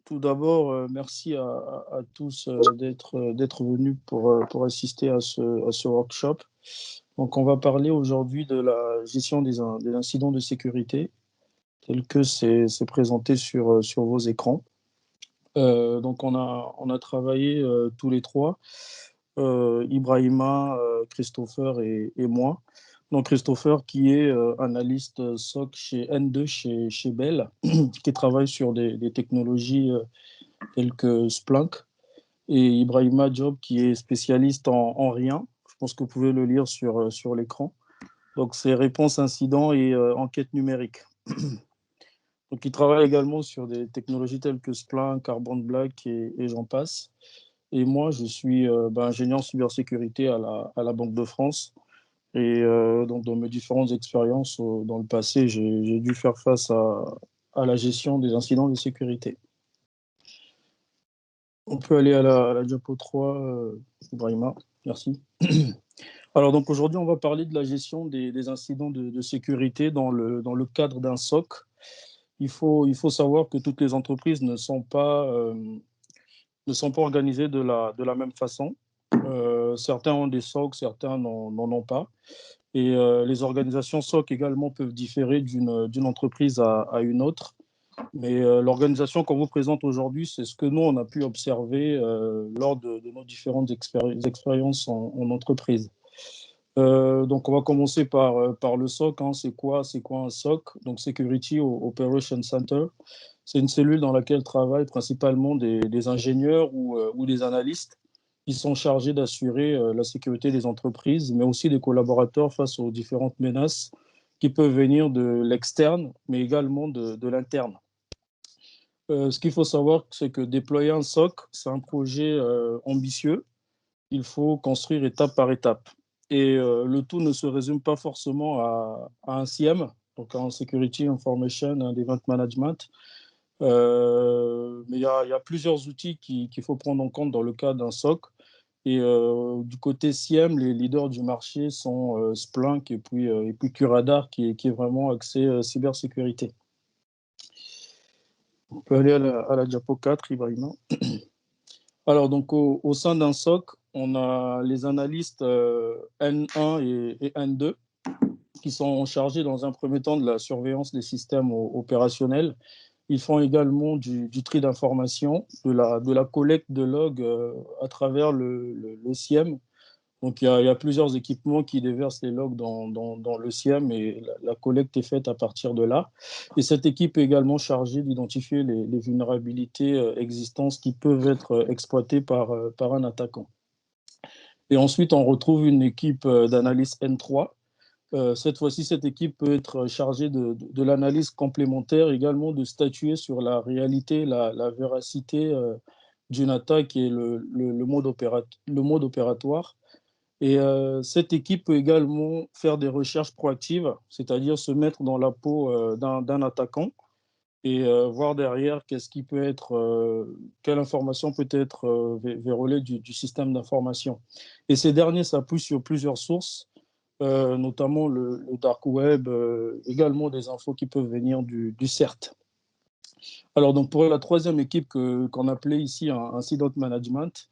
Tout d'abord, merci à tous d'être venus pour assister à ce workshop. Donc, on va parler aujourd'hui de la gestion des incidents de sécurité, tel que c'est présenté sur vos écrans. Donc, on a travaillé tous les trois, Ibrahima, Christopher et moi. Donc, Christopher, qui est analyste SOC chez N2, chez Bell, qui travaille sur des technologies telles que Splunk, et Ibrahima Job, qui est spécialiste en rien. Je pense que vous pouvez le lire sur l'écran. Donc, c'est réponse incident et enquête numérique. Donc, il travaille également sur des technologies telles que Splunk, Carbon Black et j'en passe. Et moi, je suis ingénieur en cybersécurité à la Banque de France. Et donc, dans mes différentes expériences dans le passé, j'ai dû faire face à la gestion des incidents de sécurité. On peut aller à la diapo 3, Ibrahima. Merci. Alors, donc aujourd'hui, on va parler de la gestion des incidents de sécurité dans le cadre d'un SOC. Il faut savoir que toutes les entreprises ne sont pas organisées de la même façon. Certains ont des SOC, certains n'en ont pas. Et les organisations SOC également peuvent différer d'une entreprise à une autre. Mais l'organisation qu'on vous présente aujourd'hui, c'est ce que nous, on a pu observer lors de nos différentes expériences en entreprise. Donc, on va commencer par le SOC. Hein. C'est quoi un SOC? Donc, Security Operation Center. C'est une cellule dans laquelle travaillent principalement des ingénieurs ou des analystes qui sont chargés d'assurer la sécurité des entreprises, mais aussi des collaborateurs face aux différentes menaces qui peuvent venir de l'externe, mais également de l'interne. Ce qu'il faut savoir, c'est que déployer un SOC, c'est un projet ambitieux. Il faut construire étape par étape. Et le tout ne se résume pas forcément à un CIEM, donc en Security Information and Event Management. Mais il y a plusieurs outils qu'il faut prendre en compte dans le cas d'un SOC. Et du côté CIEM, les leaders du marché sont Splunk et puis Curadar, qui est vraiment axé cybersécurité. On peut aller à la diapo 4, Ibrahima. Alors, donc, au sein d'un SOC, on a les analystes N1 et N2 qui sont chargés dans un premier temps de la surveillance des systèmes opérationnels. Ils font également du tri d'informations, de la collecte de logs à travers le SIEM. Donc, il y a plusieurs équipements qui déversent les logs dans le SIEM et la collecte est faite à partir de là. Et cette équipe est également chargée d'identifier les vulnérabilités existantes qui peuvent être exploitées par un attaquant. Et ensuite, on retrouve une équipe d'analyse N3. Cette fois-ci, cette équipe peut être chargée de l'analyse complémentaire, également de statuer sur la réalité, la véracité d'une attaque et le mode opératoire. Et cette équipe peut également faire des recherches proactives, c'est-à-dire se mettre dans la peau d'un attaquant et voir derrière qu'est-ce qui peut être, quelle information peut être vérolée du système d'information. Et ces derniers s'appuient sur plusieurs sources, notamment le dark web, également des infos qui peuvent venir du CERT. Alors donc pour la troisième équipe qu'on appelait ici un incident management,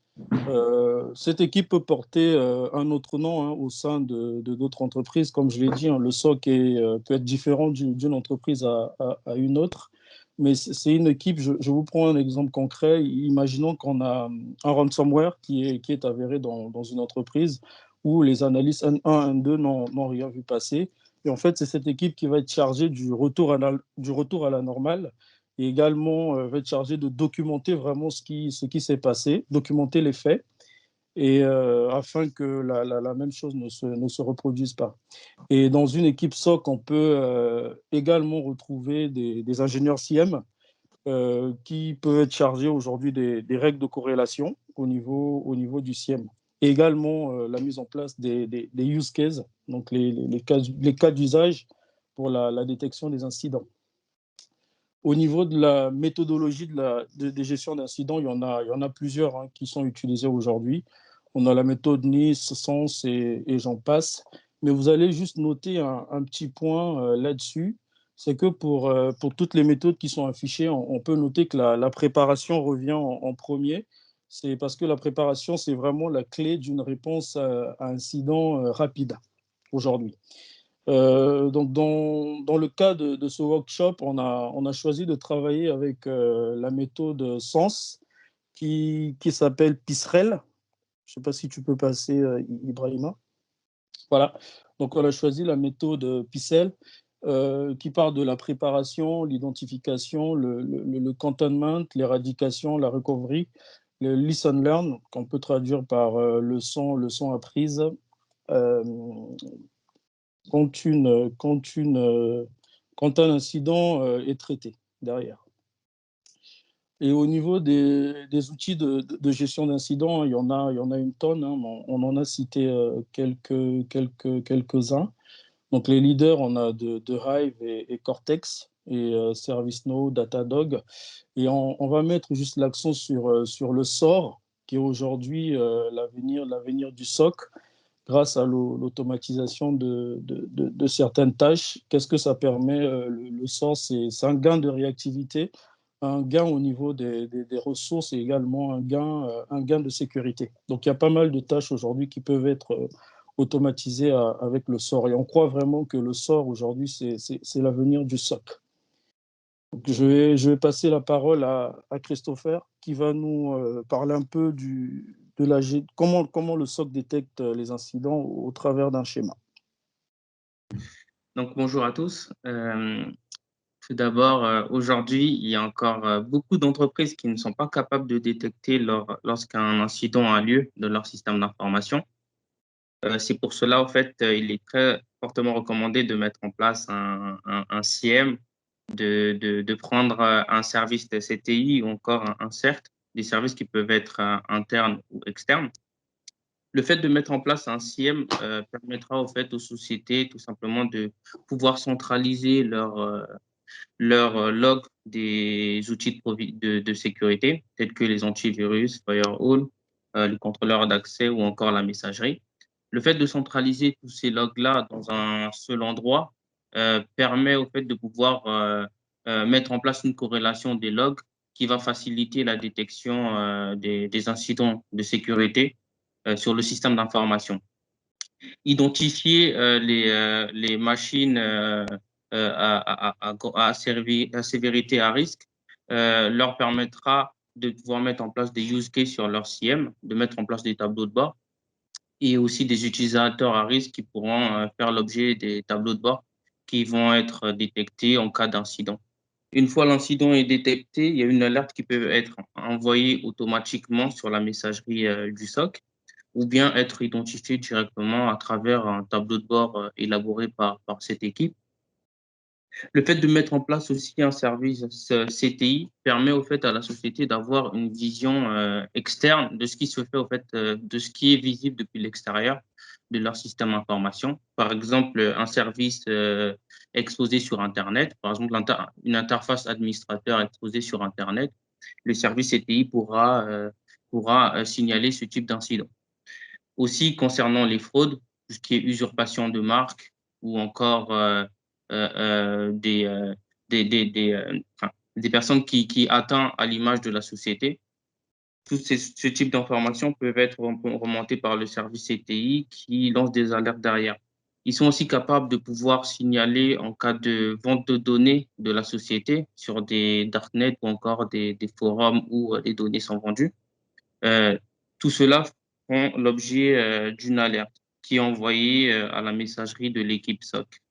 cette équipe peut porter un autre nom hein, au sein de d'autres entreprises. Comme je l'ai dit, hein, le SOC peut être différent d'une entreprise à une autre. Mais c'est une équipe, je vous prends un exemple concret. Imaginons qu'on a un ransomware qui est avéré dans une entreprise où les analystes N1, N2 n'ont rien vu passer. Et en fait, c'est cette équipe qui va être chargée du retour à la normale et également va être chargé de documenter vraiment ce qui s'est passé, documenter les faits, et afin que la même chose ne se reproduise pas. Et dans une équipe SOC, on peut également retrouver des ingénieurs CIEM qui peuvent être chargés aujourd'hui des règles de corrélation au niveau du CIEM. Et également la mise en place des use cases, donc les cas d'usage pour la détection des incidents. Au niveau de la méthodologie des gestions d'incidents, il y en a plusieurs hein, qui sont utilisées aujourd'hui. On a la méthode NIST, SANS et j'en passe. Mais vous allez juste noter un petit point là-dessus, c'est que pour toutes les méthodes qui sont affichées, on peut noter que la préparation revient en premier. C'est parce que la préparation, c'est vraiment la clé d'une réponse à incident rapide aujourd'hui. Donc, dans le cas de ce workshop, on a choisi de travailler avec la méthode SENS qui s'appelle PISREL. Je ne sais pas si tu peux passer, Ibrahima. Voilà. Donc, on a choisi la méthode PISREL qui part de la préparation, l'identification, le containment, l'éradication, la recovery, le listen learn, qu'on peut traduire par leçon apprise, euh, quand un incident est traité derrière. Et au niveau des outils de gestion d'incidents, il y en a une tonne, hein, on en a cité quelques-uns. Donc les leaders, on a de Hive et Cortex, et ServiceNow, Datadog. Et on va mettre juste l'accent sur le SOAR, qui est aujourd'hui l'avenir du SOC, grâce à l'automatisation de certaines tâches. Qu'est-ce que ça permet? Le SOAR, c'est un gain de réactivité, un gain au niveau des ressources et également un gain de sécurité. Donc, il y a pas mal de tâches aujourd'hui qui peuvent être automatisées avec le SOAR. Et on croit vraiment que le SOAR, aujourd'hui, c'est l'avenir du SOC. Donc, je vais passer la parole à Christopher qui va nous parler un peu comment le SOC détecte les incidents au travers d'un schéma. Donc, bonjour à tous. Tout d'abord, aujourd'hui, il y a encore beaucoup d'entreprises qui ne sont pas capables de détecter lorsqu'un incident a lieu de leur système d'information. C'est pour cela, en fait, il est très fortement recommandé de mettre en place un CIEM, de prendre un service de CTI ou encore un CERT, des services qui peuvent être internes ou externes. Le fait de mettre en place un CIEM permettra, au fait, aux sociétés tout simplement de pouvoir centraliser leur log des outils de sécurité, tels que les antivirus, firewall, les contrôleurs d'accès ou encore la messagerie. Le fait de centraliser tous ces logs-là dans un seul endroit permet au fait de pouvoir mettre en place une corrélation des logs qui va faciliter la détection des incidents de sécurité sur le système d'information. Identifier les machines à sévérité à risque leur permettra de pouvoir mettre en place des use cases sur leur CIEM, de mettre en place des tableaux de bord et aussi des utilisateurs à risque qui pourront faire l'objet des tableaux de bord qui vont être détectés en cas d'incident. Une fois l'incident est détecté, il y a une alerte qui peut être envoyée automatiquement sur la messagerie du SOC ou bien être identifié directement à travers un tableau de bord élaboré par cette équipe. Le fait de mettre en place aussi un service CTI permet au fait à la société d'avoir une vision externe de ce qui se fait au fait, de ce qui est visible depuis l'extérieur de leur système d'information. Par exemple, un service exposé sur Internet, par exemple une interface administrateur exposée sur Internet, le service CTI pourra signaler ce type d'incident. Aussi, concernant les fraudes, tout ce qui est usurpation de marque ou encore des personnes qui atteignent à l'image de la société, ce type d'informations peuvent être remontées par le service CTI qui lance des alertes derrière. Ils sont aussi capables de pouvoir signaler en cas de vente de données de la société sur des darknet ou encore des forums où les données sont vendues. Euh, Tout cela font l'objet d'une alerte qui est envoyée à la messagerie de l'équipe SOC.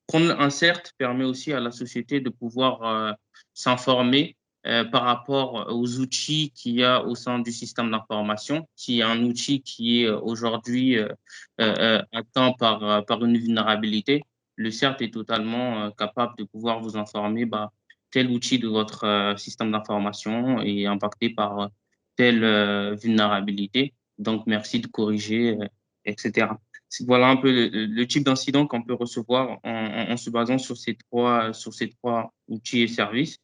Prendre un CERT permet aussi à la société de pouvoir s'informer par rapport aux outils qu'il y a au sein du système d'information. S'il y a un outil qui est aujourd'hui atteint par une vulnérabilité, le CERT est totalement capable de pouvoir vous informer, tel outil de votre système d'information est impacté par telle vulnérabilité. Donc, merci de corriger, etc. Voilà un peu le type d'incident qu'on peut recevoir en se basant sur ces trois outils et services.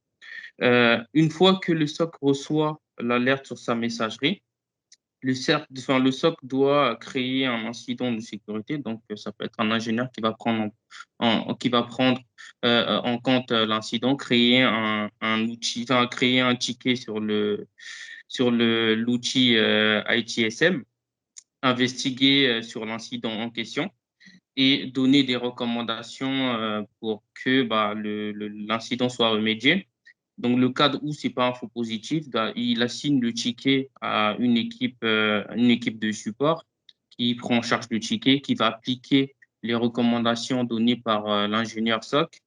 Une fois que le SOC reçoit l'alerte sur sa messagerie, le SOC doit créer un incident de sécurité. Donc, ça peut être un ingénieur qui va prendre en compte l'incident, créer un outil, enfin, créer un ticket sur l'outil ITSM, investiguer sur l'incident en question et donner des recommandations pour que l'incident soit remédié. Donc, le cadre où c'est pas un faux positif, il assigne le ticket à une équipe de support qui prend en charge le ticket, qui va appliquer les recommandations données par l'ingénieur SOC.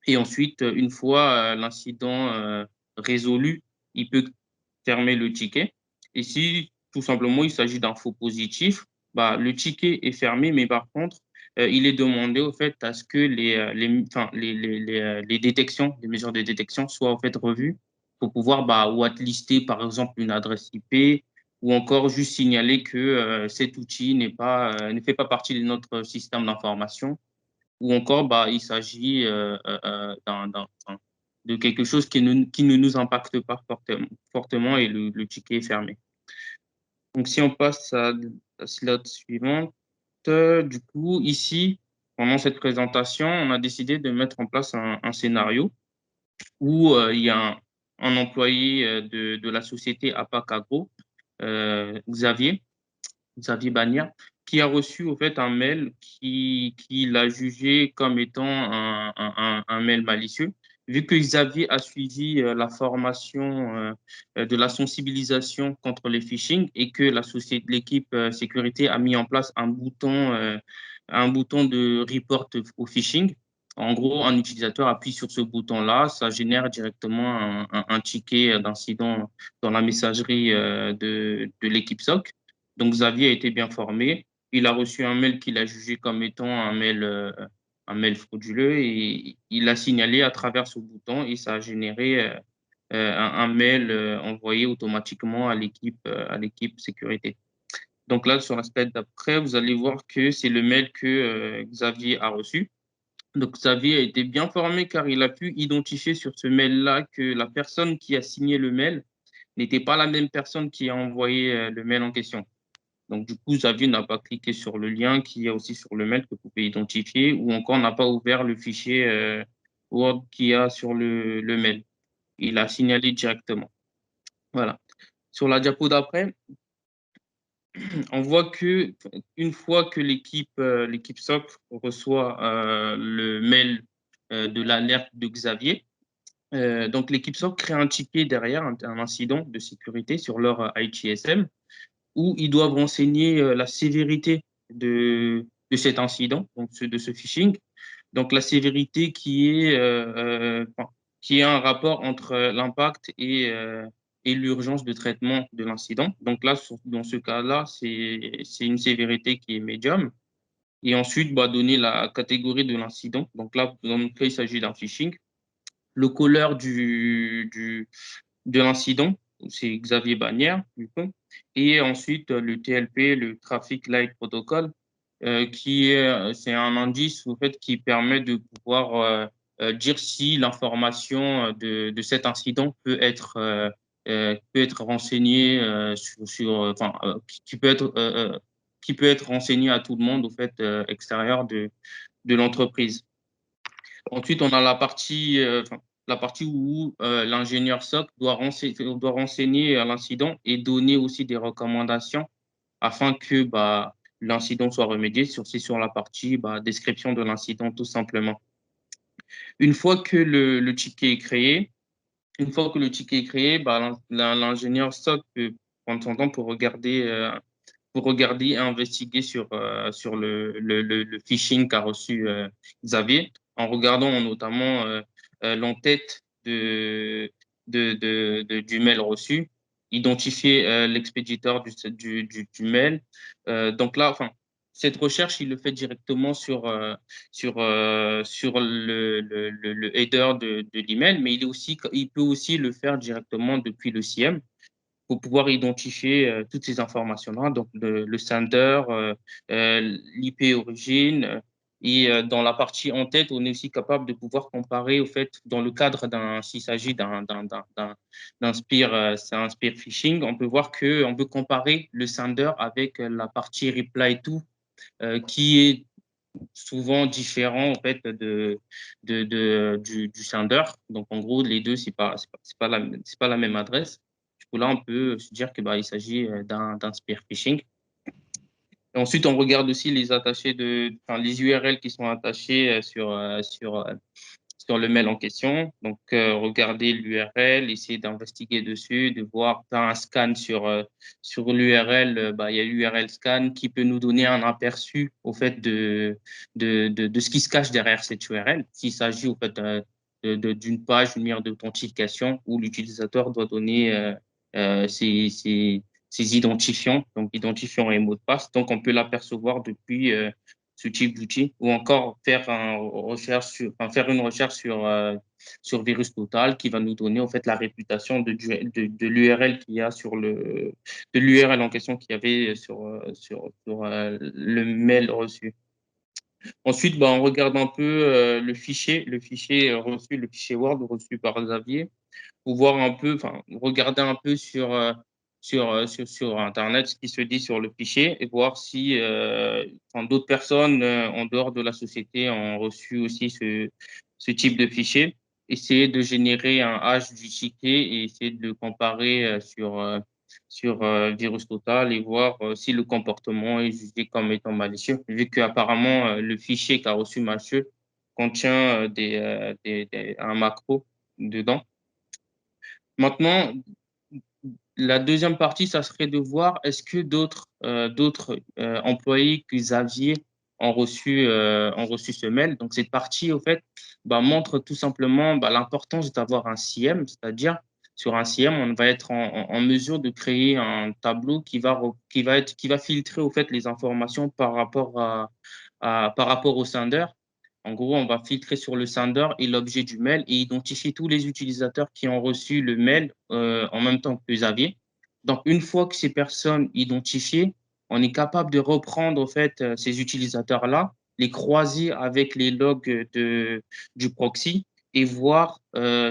Et ensuite, une fois l'incident résolu, il peut fermer le ticket. Et si tout simplement il s'agit d'un faux positif, le ticket est fermé, mais par contre, il est demandé au fait à ce que les détections, les mesures de détection soient en fait revues pour pouvoir whitelister par exemple une adresse IP ou encore juste signaler que cet outil ne fait pas partie de notre système d'information ou encore il s'agit de quelque chose qui ne nous impacte pas fortement et le ticket est fermé. Donc, si on passe à la slide suivante, du coup, ici, pendant cette présentation, on a décidé de mettre en place un scénario où il y a un employé de la société APAC Agro, Xavier Bagnier, qui a reçu au fait un mail qui l'a jugé comme étant un mail malicieux. Vu que Xavier a suivi la formation de la sensibilisation contre les phishing et que l'équipe sécurité a mis en place un bouton de report au phishing. En gros, un utilisateur appuie sur ce bouton-là, ça génère directement un ticket d'incident dans la messagerie de l'équipe SOC. Donc, Xavier a été bien formé. Il a reçu un mail qu'il a jugé comme étant un mail frauduleux et il l'a signalé à travers ce bouton et ça a généré un mail envoyé automatiquement à l'équipe sécurité. Donc là, sur la slide d'après, vous allez voir que c'est le mail que Xavier a reçu. Donc, Xavier a été bien formé car il a pu identifier sur ce mail-là que la personne qui a signé le mail n'était pas la même personne qui a envoyé le mail en question. Donc, du coup, Xavier n'a pas cliqué sur le lien qui est aussi sur le mail que vous pouvez identifier ou encore n'a pas ouvert le fichier Word qu'il y a sur le mail. Il a signalé directement. Voilà. Sur la diapo d'après, on voit que une fois que l'équipe SOC reçoit le mail de l'alerte de Xavier, donc l'équipe SOC crée un ticket derrière, un incident de sécurité sur leur ITSM où ils doivent renseigner la sévérité de cet incident, donc de ce phishing. Donc la sévérité qui est un rapport entre l'impact et l'urgence de traitement de l'incident. Donc là, dans ce cas-là, c'est une sévérité qui est médium. Et ensuite, donner la catégorie de l'incident. Donc là, dans notre cas, il s'agit d'un phishing. Le caller de l'incident, c'est Xavier Bagnière, du coup. Et ensuite, le TLP, le Traffic Light Protocol, c'est un indice au fait, qui permet de pouvoir dire si l'information de cet incident peut être renseignée qui peut être renseignée à tout le monde au fait extérieur de l'entreprise. Ensuite, on a la partie où l'ingénieur SOC doit renseigner l'incident et donner aussi des recommandations afin que l'incident soit remédié. C'est sur la partie description de l'incident tout simplement. Une fois que le ticket est créé, l'ingénieur SOC peut prendre son temps pour regarder et investiguer sur le phishing qu'a reçu Xavier, en regardant notamment l'entête du mail reçu, identifier l'expéditeur du mail. Donc là, cette recherche, il le fait directement sur le header de l'email, mais il peut aussi le faire directement depuis le CIEM pour pouvoir identifier toutes ces informations-là, donc le sender, l'IP origine, Et dans la partie en tête, on est aussi capable de pouvoir comparer, au fait, dans le cadre s'il s'agit d'un spear phishing, on peut voir qu'on peut comparer le sender avec la partie reply to, qui est souvent différent en fait du sender. Donc en gros, les deux, c'est pas la même adresse. Du coup, là, on peut se dire que il s'agit d'un spear phishing. Et ensuite, on regarde aussi les les URL qui sont attachés sur le mail en question. Donc, regarder l'URL, essayer d'investiguer dessus, de voir, faire un scan sur l'URL. Il y a l'URL scan qui peut nous donner un aperçu au fait de ce qui se cache derrière cette URL. S'il s'agit au fait d'une page, une manière d'authentification où l'utilisateur doit donner ses identifiants, donc identifiants et mots de passe. Donc, on peut l'apercevoir depuis ce type d'outil, ou encore faire une recherche sur Virus Total qui va nous donner en fait la réputation de l'URL qu'il y a de l'URL en question qu'il y avait sur le mail reçu. Ensuite, on regarde un peu le fichier reçu, le fichier Word reçu par Xavier, pour voir un peu, regarder un peu sur Internet ce qui se dit sur le fichier et voir si d'autres personnes en dehors de la société ont reçu aussi ce type de fichier. Essayer de générer un hash du ticket et essayer de le comparer sur Virus Total et voir si le comportement est jugé comme étant malicieux, vu qu'apparemment le fichier qu'a reçu Mathieu contient un macro dedans. Maintenant, la deuxième partie, ça serait de voir est-ce que d'autres employés que Xavier ont reçu ce mail. Donc, cette partie, au fait, montre tout simplement l'importance d'avoir un CIEM, c'est-à-dire sur un CIEM, on va être en mesure de créer un tableau qui va filtrer, au fait, les informations par rapport au sender. En gros, on va filtrer sur le sender et l'objet du mail et identifier tous les utilisateurs qui ont reçu le mail en même temps que Xavier. Donc, une fois que ces personnes identifiées, on est capable de reprendre en fait ces utilisateurs-là, les croiser avec les logs du proxy et voir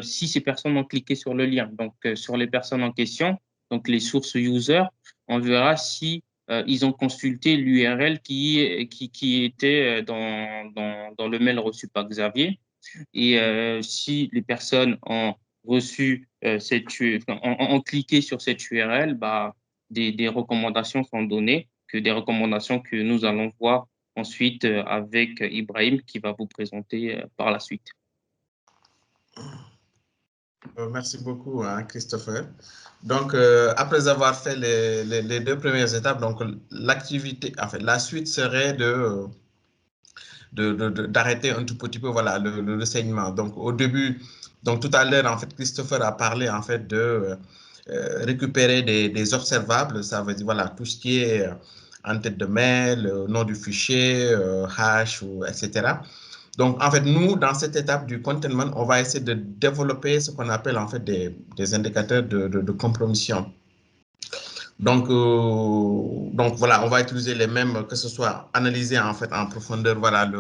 si ces personnes ont cliqué sur le lien. Donc, sur les personnes en question, donc les sources users, on verra si ils ont consulté l'URL qui était dans le mail reçu par Xavier. Et si les personnes ont reçu ont cliqué sur cette URL, des recommandations sont données, des recommandations que nous allons voir ensuite avec Ibrahim qui va vous présenter par la suite. Merci beaucoup, Christopher. Donc, après avoir fait les deux premières étapes, donc l'activité, en fait, la suite serait d'arrêter un tout petit peu voilà, le saignement. Donc, au début, donc tout à l'heure, en fait, Christopher a parlé en fait de récupérer des observables, ça veut dire voilà, tout ce qui est en tête de mail, nom du fichier, hash, etc. Donc, en fait, nous, dans cette étape du containment, on va essayer de développer ce qu'on appelle en fait des indicateurs de compromission. Donc voilà, on va utiliser les mêmes, que ce soit analyser en fait en profondeur, voilà,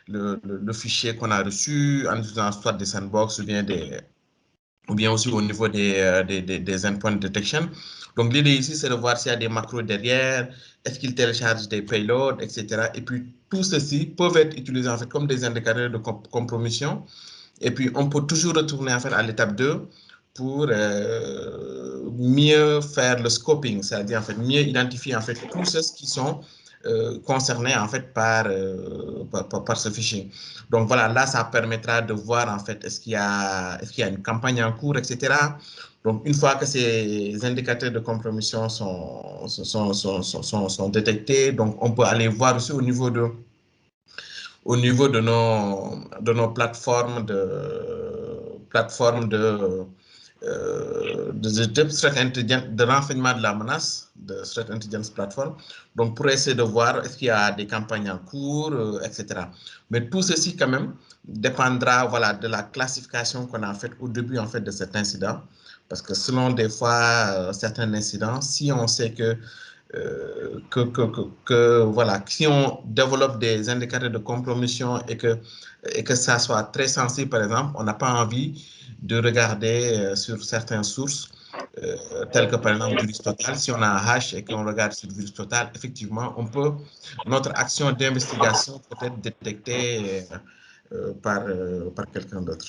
le fichier qu'on a reçu, en utilisant soit des sandbox ou bien aussi au niveau des endpoint detection. Donc, l'idée ici, c'est de voir s'il y a des macros derrière, est-ce qu'ils téléchargent des payloads, etc. Et puis, tout ceci peuvent être utilisés en fait comme des indicateurs de compromission. Et puis, on peut toujours retourner en fait à l'étape 2 pour mieux faire le scoping, c'est-à-dire en fait mieux identifier en fait tous ceux qui sont concernés en fait par ce fichier. Donc voilà, là ça permettra de voir en fait est-ce qu'il y a une campagne en cours, etc. Donc une fois que ces indicateurs de compromission sont détectés, donc on peut aller voir aussi au niveau de nos plateformes de renseignement de la menace, de Threat Intelligence Platform, donc pour essayer de voir est-ce qu'il y a des campagnes en cours, etc. Mais tout ceci quand même dépendra voilà, de la classification qu'on a faite au début en fait, de cet incident, parce que selon des fois certains incidents, si on sait que voilà, si on développe des indicateurs de compromission et que ça soit très sensible, par exemple, on n'a pas envie de regarder sur certaines sources, telles que par exemple Virus Total. Si on a un hash et qu'on regarde sur Virus Total, effectivement, notre action d'investigation peut être détectée par quelqu'un d'autre.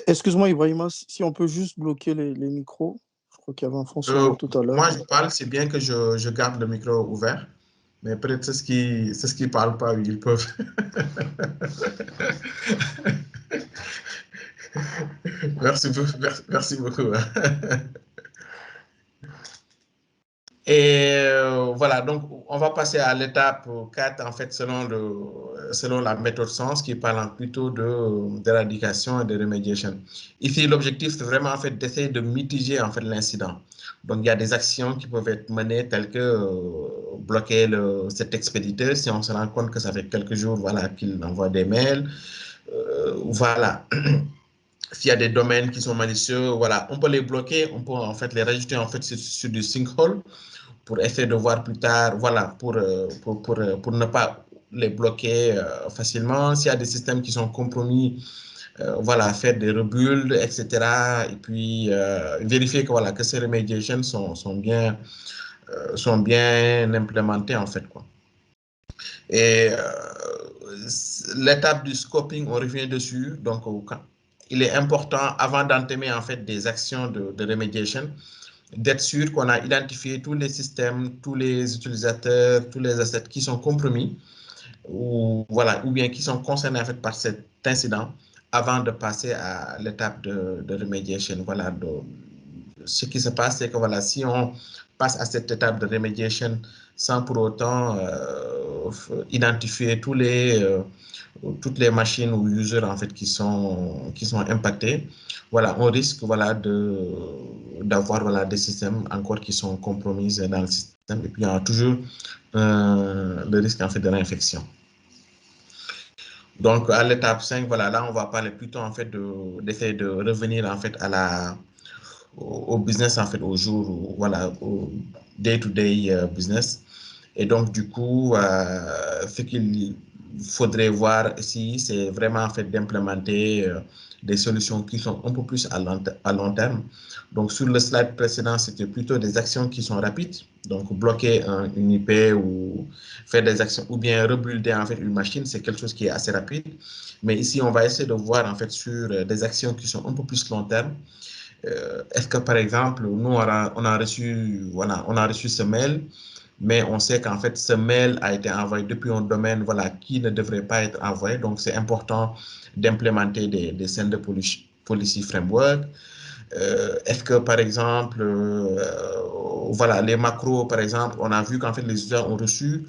Excuse-moi, Ibrahima, si on peut juste bloquer les micros. Je crois qu'il y avait un fonctionnement tout à l'heure. Moi, je parle, c'est bien que je garde le micro ouvert, mais peut-être ceux qui ne parlent pas, ils peuvent. Merci beaucoup. Et voilà, donc on va passer à l'étape 4, en fait, selon la méthode SENS, qui parle plutôt d'éradication et de remédiation. Ici, l'objectif, c'est vraiment en fait, d'essayer de mitiger en fait, l'incident. Donc, il y a des actions qui peuvent être menées telles que bloquer cet expéditeur si on se rend compte que ça fait quelques jours voilà, qu'il envoie des mails. Voilà. S'il y a des domaines qui sont malicieux, voilà, on peut les bloquer, on peut en fait les rajouter en fait sur du sinkhole pour essayer de voir plus tard, voilà, pour ne pas les bloquer facilement. S'il y a des systèmes qui sont compromis, voilà, faire des rebuilds, etc. Et puis vérifier que, voilà, que ces remediations sont bien implémentées, en fait, quoi. Et l'étape du scoping, on revient dessus. Donc, il est important, avant d'entamer, en fait, des actions de remediation, d'être sûr qu'on a identifié tous les systèmes, tous les utilisateurs, tous les assets qui sont compromis ou bien qui sont concernés en fait, par cet incident avant de passer à l'étape de remediation. Voilà, ce qui se passe, c'est que voilà, si on passe à cette étape de remediation sans pour autant identifier toutes les machines ou users en fait, qui sont impactés, voilà, on risque voilà, d'avoir voilà, des systèmes encore qui sont compromis dans le système. Et puis, il y a toujours le risque en fait, de l'infection. Donc, à l'étape 5, voilà, là, on va parler plutôt en fait d'essayer de revenir en fait au business en fait au jour, voilà, au day-to-day business. Et donc, du coup, ce qu'il faudrait voir ici, c'est vraiment en fait d'implémenter des solutions qui sont un peu plus à long terme. Donc, sur le slide précédent, c'était plutôt des actions qui sont rapides. Donc, bloquer une IP ou faire des actions ou bien rebuilder en fait une machine, c'est quelque chose qui est assez rapide. Mais ici, on va essayer de voir en fait sur des actions qui sont un peu plus long terme. Est-ce que, par exemple, nous, on a reçu ce mail, mais on sait qu'en fait, ce mail a été envoyé depuis un domaine voilà, qui ne devrait pas être envoyé. Donc, c'est important d'implémenter des Sender Policy Framework. Est-ce que, par exemple, voilà, les macros, par exemple, on a vu qu'en fait, les utilisateurs ont reçu,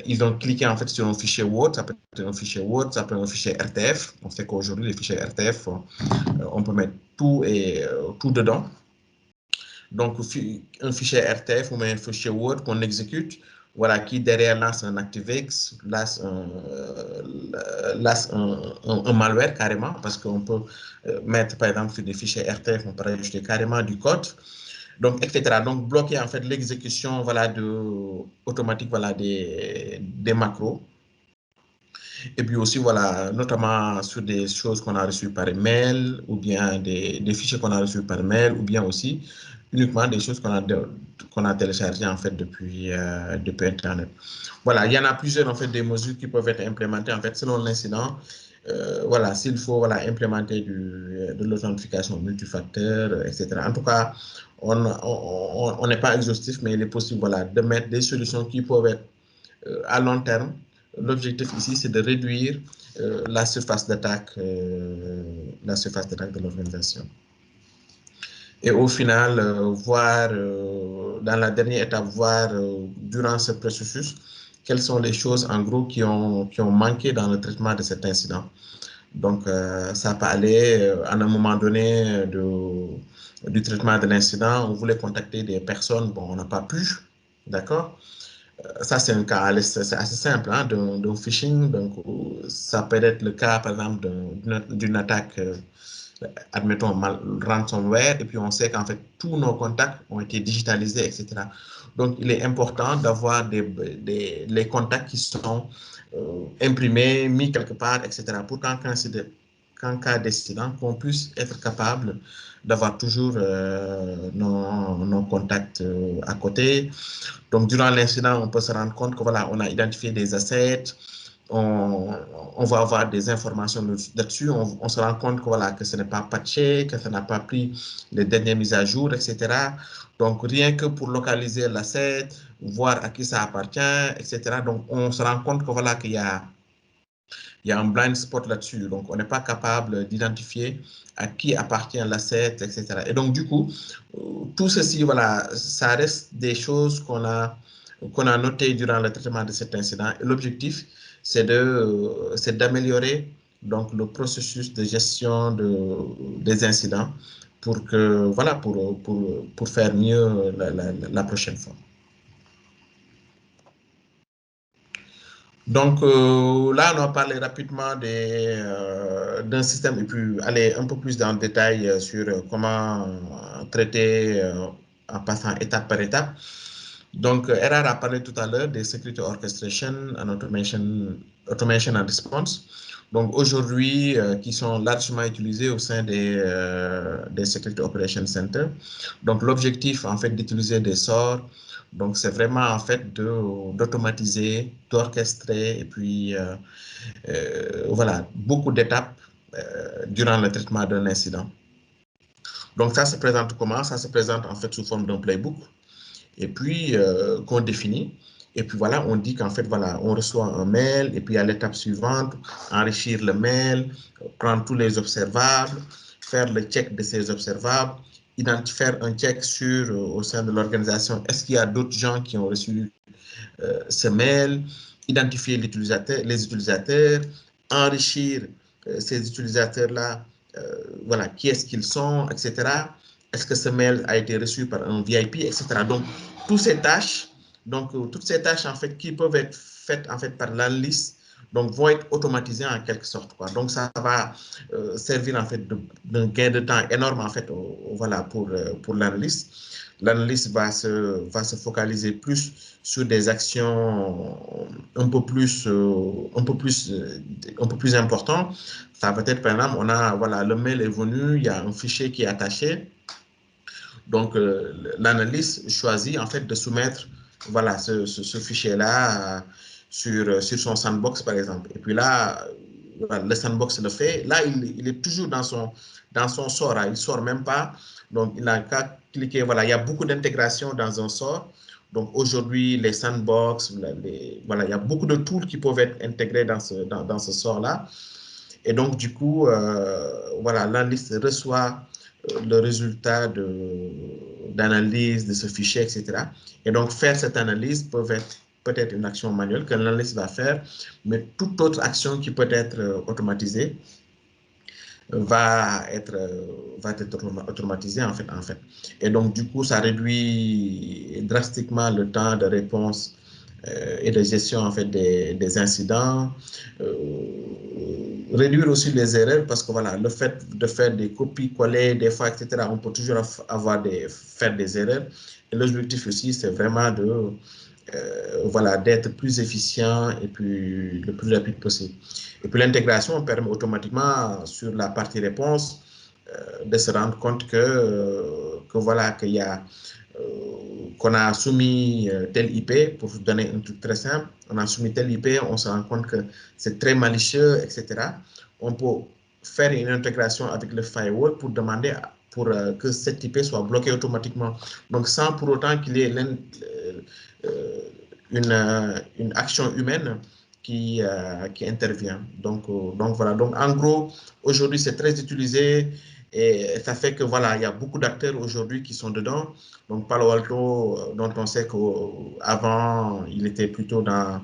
ils ont cliqué en fait sur un fichier Word, ça peut être un fichier Word, ça peut être un fichier RTF. On sait qu'aujourd'hui, les fichiers RTF, on peut mettre tout dedans. Donc, un fichier RTF ou un fichier Word qu'on exécute, voilà, qui derrière lance un ActiveX, lance un malware carrément, parce qu'on peut mettre, par exemple, sur des fichiers RTF, on peut rajouter carrément du code, donc, etc. Donc, bloquer en fait l'exécution voilà, automatique voilà, des macros. Et puis aussi, voilà, notamment sur des choses qu'on a reçues par mail, ou bien des fichiers qu'on a reçus par mail, ou bien aussi uniquement des choses qu'on a téléchargées en fait depuis Internet. Voilà, il y en a plusieurs en fait des mesures qui peuvent être implémentées en fait selon l'incident. Voilà, s'il faut voilà, implémenter de l'authentification multifacteur, etc. En tout cas, on n'est pas exhaustif, mais il est possible voilà, de mettre des solutions qui peuvent être à long terme. L'objectif ici, c'est de réduire la surface d'attaque de l'organisation. Et au final, voir, dans la dernière étape, voir durant ce processus, quelles sont les choses en gros qui ont manqué dans le traitement de cet incident. Donc, ça peut aller à un moment donné du traitement de l'incident. On voulait contacter des personnes, bon, on n'a pas pu, d'accord? Ça, c'est un cas assez simple hein, d'un phishing. Donc, ça peut être le cas, par exemple, d'une attaque admettons, ransomware, et puis on sait qu'en fait, tous nos contacts ont été digitalisés, etc. Donc, il est important d'avoir les contacts qui sont imprimés, mis quelque part, etc. pour qu'en cas d'incident, qu'on puisse être capable d'avoir toujours nos contacts à côté. Donc, durant l'incident, on peut se rendre compte que voilà, on a identifié des assets, on va avoir des informations là-dessus, on se rend compte que, voilà, que ce n'est pas patché, que ça n'a pas pris les dernières mises à jour, etc. Donc, rien que pour localiser l'asset, voir à qui ça appartient, etc. Donc, on se rend compte que, voilà, qu'il y a un blind spot là-dessus. Donc, on n'est pas capable d'identifier à qui appartient l'asset, etc. Et donc, du coup, tout ceci, voilà, ça reste des choses qu'on a notées durant le traitement de cet incident. Et l'objectif, c'est d'améliorer donc le processus de gestion des incidents pour que, voilà, pour faire mieux la prochaine fois. Donc là, on va parler rapidement d'un système et puis aller un peu plus dans le détail sur comment traiter en passant étape par étape. Donc, Erard a parlé tout à l'heure des Security Orchestration and Automation and Response. Donc, aujourd'hui, qui sont largement utilisés au sein des Security Operations Center. Donc, l'objectif, en fait, d'utiliser des SOR. Donc, c'est vraiment, en fait, d'automatiser, d'orchestrer et puis, voilà, beaucoup d'étapes durant le traitement d'un incident. Donc, ça se présente comment? Ça se présente, en fait, sous forme d'un playbook. Et puis, qu'on définit. Et puis, voilà, on dit qu'en fait, voilà, on reçoit un mail. Et puis, à l'étape suivante, enrichir le mail, prendre tous les observables, faire le check de ces observables, faire un check au sein de l'organisation. Est-ce qu'il y a d'autres gens qui ont reçu ce mail? Identifier les utilisateurs, enrichir ces utilisateurs-là, voilà, qui est-ce qu'ils sont, etc. Est-ce que ce mail a été reçu par un VIP, etc. Donc, toutes ces tâches en fait, qui peuvent être faites en fait par l'analyste, donc vont être automatisées en quelque sorte, quoi. Donc, ça va servir en fait d'un gain de temps énorme en fait, voilà, pour l'analyste. L'analyste va se focaliser plus sur des actions un peu plus importantes. Ça peut être, par exemple, on a, voilà, le mail est venu, il y a un fichier qui est attaché. Donc, l'analyste choisit en fait de soumettre, voilà, ce fichier-là sur son sandbox, par exemple. Et puis là, voilà, le sandbox le fait. Là, il est toujours dans son sort. Hein. Il ne sort même pas. Donc, il n'a qu'à cliquer. Voilà, il y a beaucoup d'intégration dans un sort. Donc, aujourd'hui, les sandbox, voilà, il y a beaucoup de tools qui peuvent être intégrés dans ce sort-là. Et donc, du coup, voilà, l'analyste reçoit le résultat d'analyse de ce fichier, etc. Et donc, faire cette analyse peut être une action manuelle que l'analyste va faire, mais toute autre action qui peut être automatisée va être automatisée en fait. Et donc, du coup, ça réduit drastiquement le temps de réponse et de gestion en fait des incidents, réduire aussi les erreurs parce que voilà, le fait de faire des copies-coller des fois, etc., on peut toujours faire des erreurs. Et l'objectif aussi, c'est vraiment voilà, d'être plus efficient et puis le plus rapide possible. Et puis l'intégration permet automatiquement sur la partie réponse de se rendre compte que voilà, qu'il y a qu'on a soumis tel IP, pour vous donner un truc très simple, on a soumis tel IP, on se rend compte que c'est très malicieux, etc. On peut faire une intégration avec le firewall pour demander que cet IP soit bloqué automatiquement. Donc, sans pour autant qu'il y ait une action humaine qui intervient. Donc, voilà. Donc, en gros, aujourd'hui, c'est très utilisé. Et ça fait que voilà, il y a beaucoup d'acteurs aujourd'hui qui sont dedans. Donc Palo Alto, dont on sait qu'avant, il était plutôt dans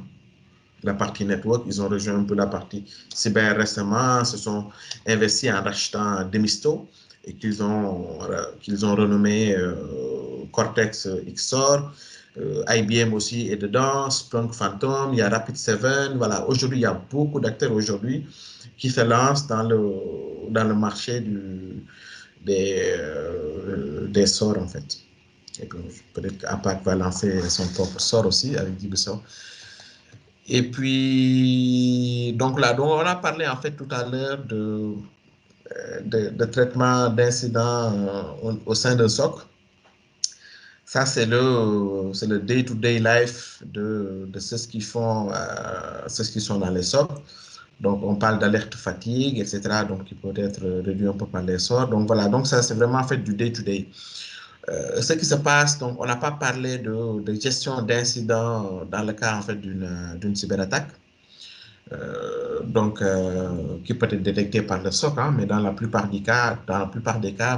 la partie network, ils ont rejoint un peu la partie cyber récemment, se sont investis en rachetant Demisto et qu'ils ont renommé Cortex XOR. IBM aussi est dedans, Splunk Phantom, il y a Rapid7. Voilà, aujourd'hui, il y a beaucoup d'acteurs aujourd'hui qui se lance dans le marché des sorts, en fait. Peut-être qu'APAC va lancer son propre sort aussi avec Gigasoft. Et puis, donc là, on a parlé en fait tout à l'heure de traitement d'incidents au sein d'un SOC. Ça, c'est le day-to-day life de ceux qui font, ceux qui sont dans les SOC. Donc, on parle d'alerte fatigue, etc. Donc, qui peut être réduit un peu par les sorts. Donc, voilà. Donc, ça, c'est vraiment fait du day-to-day. Ce qui se passe, donc, on n'a pas parlé de gestion d'incidents dans le cas, en fait, d'une cyberattaque. Qui peut être détecté par le SOC, hein, mais dans la plupart des cas,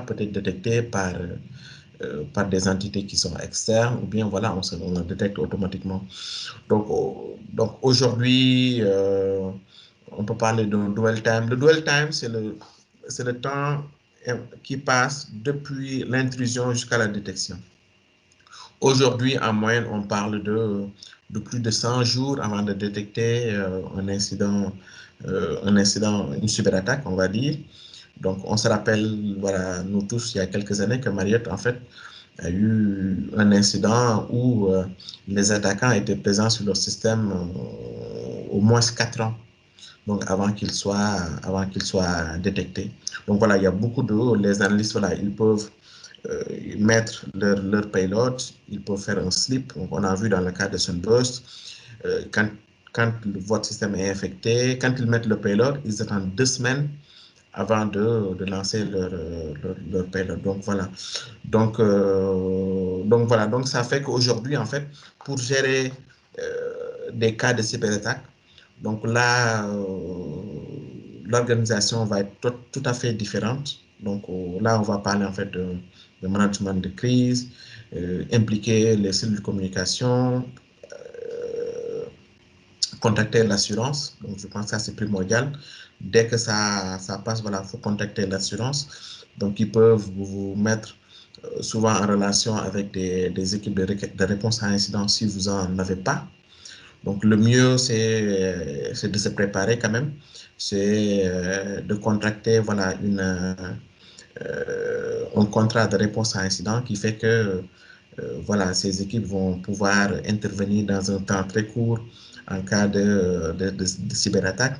peut être détecté par des entités qui sont externes, ou bien voilà, on le détecte automatiquement. Donc aujourd'hui, on peut parler de dwell time. Le dwell time, c'est le temps qui passe depuis l'intrusion jusqu'à la détection. Aujourd'hui, en moyenne, on parle de plus de 100 jours avant de détecter un incident, une cyberattaque, on va dire. Donc, on se rappelle, voilà, nous tous, il y a quelques années, que Marriott, en fait, a eu un incident où les attaquants étaient présents sur leur système au moins 4 ans, donc avant qu'il soit détecté. Donc voilà, il y a beaucoup les analystes, voilà, ils peuvent mettre leur payload, ils peuvent faire un slip. Donc on a vu dans le cas de Sunburst, quand votre système est infecté, quand ils mettent le payload, ils attendent 2 semaines avant de lancer leur payload. Donc voilà. Donc voilà. Donc ça fait qu'aujourd'hui, en fait, pour gérer des cas de cyberattaque, donc là, l'organisation va être tout à fait différente. Donc là, on va parler en fait de management de crise, impliquer les cellules de communication, contacter l'assurance. Donc, je pense que ça, c'est primordial. Dès que ça passe, voilà, il faut contacter l'assurance. Donc, ils peuvent vous mettre souvent en relation avec des équipes de réponse à incident si vous n'en avez pas. Donc, le mieux, c'est de se préparer quand même. C'est de contracter voilà, un contrat de réponse à incident qui fait que voilà, ces équipes vont pouvoir intervenir dans un temps très court en cas de cyberattaque.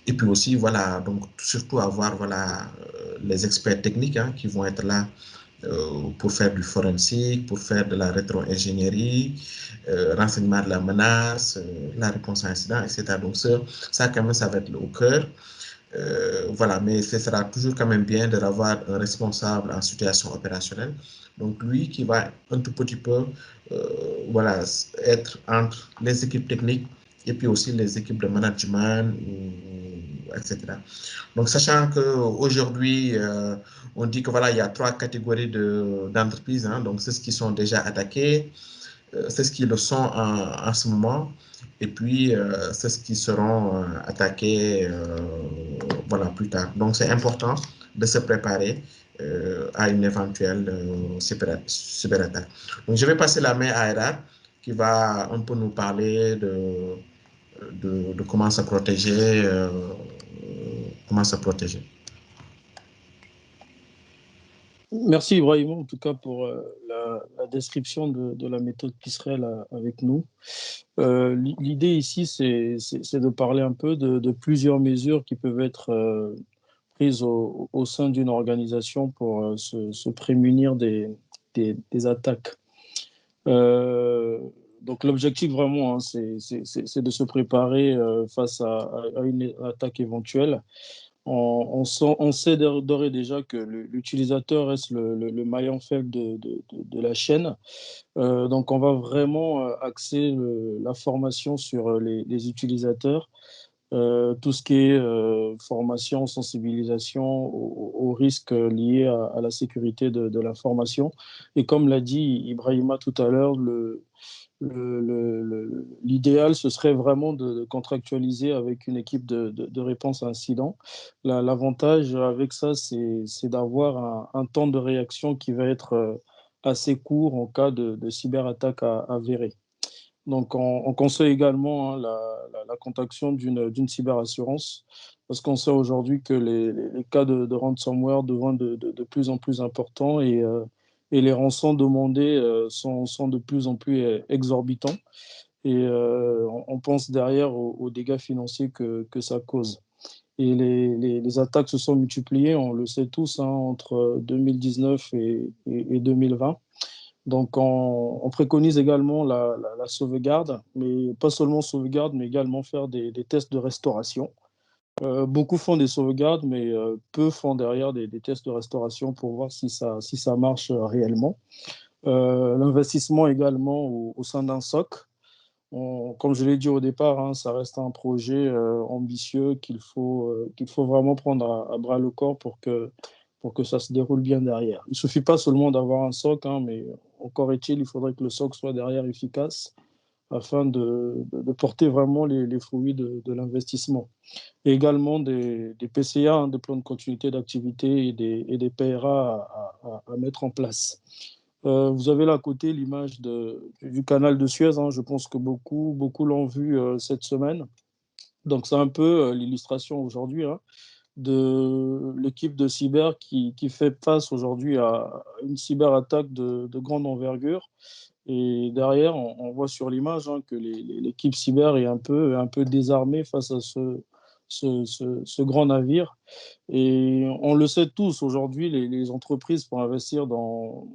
Et puis aussi, voilà, donc surtout avoir voilà, les experts techniques hein, qui vont être là pour faire du forensique, pour faire de la rétro-ingénierie, renseignement de la menace, la réponse à incident, etc. Donc ça quand même, ça va être au cœur. Voilà, mais ce sera toujours quand même bien d'avoir un responsable en situation opérationnelle. Donc lui qui va un tout petit peu voilà, être entre les équipes techniques et puis aussi les équipes de management, etc. Donc sachant qu'aujourd'hui, on dit que voilà, il y a 3 catégories d'entreprises, hein, donc ceux qui sont déjà attaqués, ceux qui le sont en ce moment, et puis ceux qui seront attaqués voilà, plus tard. Donc c'est important de se préparer à une éventuelle cyberattaque. Donc je vais passer la main à Erard qui va un peu nous parler de comment se protéger. Comment se protéger. Merci Ibrahim, en tout cas pour la description de la méthode qui serait là avec nous. L'idée ici, c'est de parler un peu de plusieurs mesures qui peuvent être prises au sein d'une organisation pour se prémunir des attaques. Donc l'objectif vraiment, hein, c'est de se préparer face à une attaque éventuelle. On sait d'ores et déjà que l'utilisateur reste le maillon faible de la chaîne. Donc, on va vraiment axer la formation sur les utilisateurs, tout ce qui est formation, sensibilisation aux risques liés à la sécurité de l'information. Et comme l'a dit Ibrahima tout à l'heure, l'idéal, ce serait vraiment de contractualiser avec une équipe de réponse à incident. L'avantage avec ça, c'est d'avoir un temps de réaction qui va être assez court en cas de cyberattaque avérée. Donc, on conseille également hein, la contraction d'une cyberassurance parce qu'on sait aujourd'hui que les cas de ransomware deviennent de plus en plus importants et les rançons demandées sont de plus en plus exorbitants. Et on pense derrière aux dégâts financiers que ça cause. Et les attaques se sont multipliées, on le sait tous, hein, entre 2019 et 2020. Donc, on préconise également la sauvegarde, mais pas seulement sauvegarde, mais également faire des tests de restauration. Beaucoup font des sauvegardes, mais peu font derrière des tests de restauration pour voir si ça marche réellement. L'investissement également au sein d'un SOC. Comme je l'ai dit au départ, hein, ça reste un projet ambitieux qu'il faut vraiment prendre à bras le corps pour que ça se déroule bien derrière. Il ne suffit pas seulement d'avoir un SOC, hein, mais encore est-il, il faudrait que le SOC soit derrière efficace afin de porter vraiment les fruits de l'investissement. Et également des PCA, hein, des plans de continuité d'activité et des PRA à mettre en place. Vous avez là à côté l'image du canal de Suez. Hein. Je pense que beaucoup l'ont vu cette semaine. Donc, c'est un peu l'illustration aujourd'hui hein, de l'équipe de cyber qui fait face aujourd'hui à une cyberattaque de grande envergure. Et derrière, on voit sur l'image hein, que l'équipe cyber est un peu désarmée face à ce grand navire. Et on le sait tous, aujourd'hui, les entreprises pour investir dans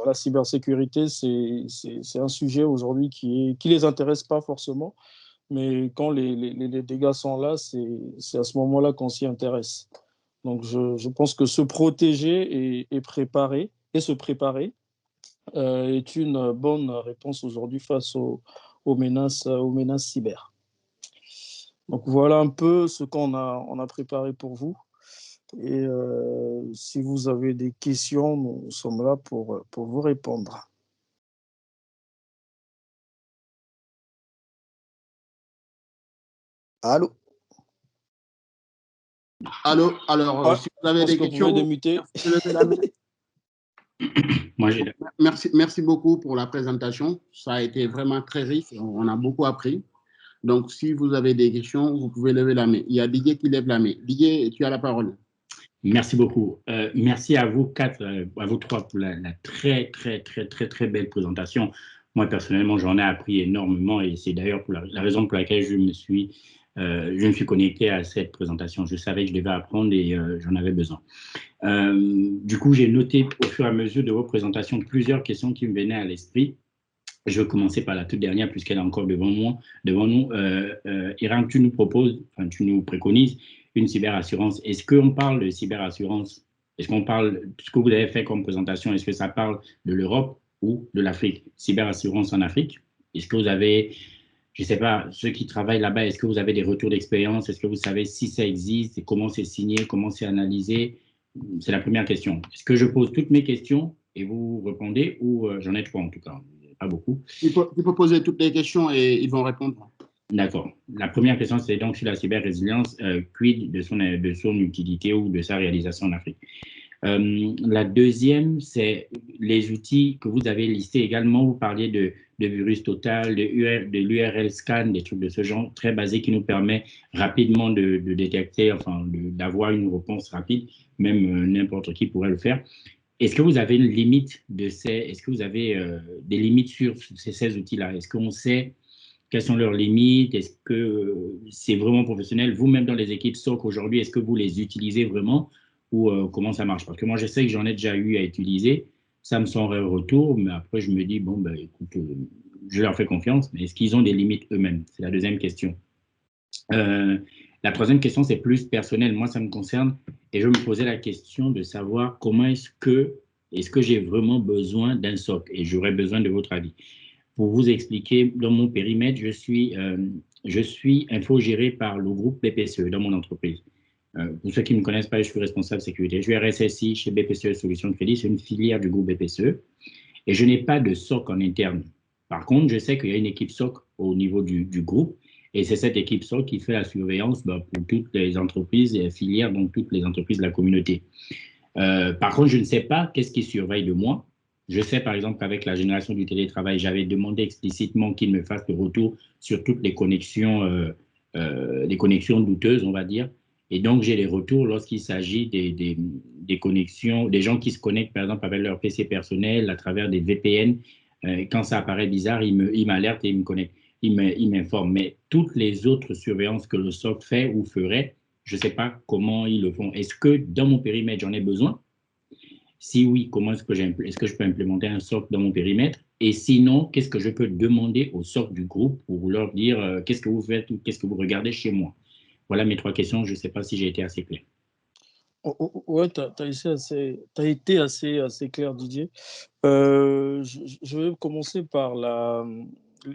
la cybersécurité, c'est un sujet aujourd'hui qui les intéresse pas forcément. Mais quand les dégâts sont là, c'est à ce moment-là qu'on s'y intéresse. Donc, je pense que se protéger et préparer, et se préparer est une bonne réponse aujourd'hui face aux menaces cyber. Donc, voilà un peu ce on a préparé pour vous. Et si vous avez des questions, nous sommes là pour vous répondre. Allô? Allô, alors, Ouais, si vous avez des questions, levez la main. Merci beaucoup pour la présentation. Ça a été vraiment très riche. On a beaucoup appris. Donc, si vous avez des questions, vous pouvez lever la main. Il y a Didier qui lève la main. Didier, tu as la parole. Merci beaucoup. Merci à vous quatre, à vous trois pour la très, très, très, très, très belle présentation. Moi, personnellement, j'en ai appris énormément et c'est d'ailleurs pour la raison pour laquelle je me suis connecté à cette présentation. Je savais que je devais apprendre et j'en avais besoin. Du coup, j'ai noté au fur et à mesure de vos présentations plusieurs questions qui me venaient à l'esprit. Je vais commencer par la toute dernière puisqu'elle est encore devant nous. Iram, tu nous préconises une cyberassurance. Est-ce qu'on parle de cyberassurance? Est-ce qu'on parle de ce que vous avez fait comme présentation? Est-ce que ça parle de l'Europe ou de l'Afrique? Cyberassurance en Afrique? Est-ce que vous avez, je ne sais pas, ceux qui travaillent là-bas, est-ce que vous avez des retours d'expérience? Est-ce que vous savez si ça existe, comment c'est signé, comment c'est analysé? C'est la première question. Est-ce que je pose toutes mes questions et vous répondez ou j'en ai trois en tout cas? Pas beaucoup. Tu peux poser toutes les questions et ils vont répondre. D'accord. La première question, c'est donc sur la cyber-résilience, quid de son utilité ou de sa réalisation en Afrique. La deuxième, c'est les outils que vous avez listés également. Vous parliez de virus total, de l'URL scan, des trucs de ce genre très basiques qui nous permet rapidement de détecter, enfin, d'avoir une réponse rapide. Même n'importe qui pourrait le faire. Est-ce que vous avez une limite est-ce que vous avez des limites sur ces outils-là? Est-ce qu'on sait quelles sont leurs limites? Est-ce que c'est vraiment professionnel? Vous-même dans les équipes SOC aujourd'hui, est-ce que vous les utilisez vraiment ou comment ça marche? Parce que moi, je sais que j'en ai déjà eu à utiliser. Ça me semble un retour, mais après, je me dis, bon, ben, écoute, je leur fais confiance, mais est-ce qu'ils ont des limites eux-mêmes? C'est la deuxième question. La troisième question, c'est plus personnel. Moi, ça me concerne et je me posais la question de savoir comment est-ce que j'ai vraiment besoin d'un SOC et j'aurais besoin de votre avis. Pour vous expliquer, dans mon périmètre, je suis infogéré par le groupe BPCE dans mon entreprise. Pour ceux qui ne me connaissent pas, je suis responsable sécurité. Je suis RSSI chez BPCE Solutions de Crédit, c'est une filière du groupe BPCE. Et je n'ai pas de SOC en interne. Par contre, je sais qu'il y a une équipe SOC au niveau du groupe. Et c'est cette équipe SOC qui fait la surveillance pour toutes les entreprises et filières, donc toutes les entreprises de la communauté. Par contre, je ne sais pas qu'est-ce qui surveille de moi. Je sais par exemple qu'avec la génération du télétravail, j'avais demandé explicitement qu'ils me fassent le retour sur toutes les connexions douteuses, on va dire. Et donc, j'ai les retours lorsqu'il s'agit des connexions, des gens qui se connectent, par exemple, avec leur PC personnel à travers des VPN. Quand ça apparaît bizarre, ils m'alertent et ils me connectent, ils m'informent. Mais toutes les autres surveillances que le SOC fait ou ferait, je ne sais pas comment ils le font. Est-ce que dans mon périmètre, j'en ai besoin? Si oui, comment est-ce que je peux implémenter un SOC dans mon périmètre? Et sinon, qu'est-ce que je peux demander au SOC du groupe pour leur dire qu'est-ce que vous faites ou qu'est-ce que vous regardez chez moi? Voilà mes 3 questions. Je ne sais pas si j'ai été assez clair. Ouais, tu as été assez clair, Didier. Je vais commencer par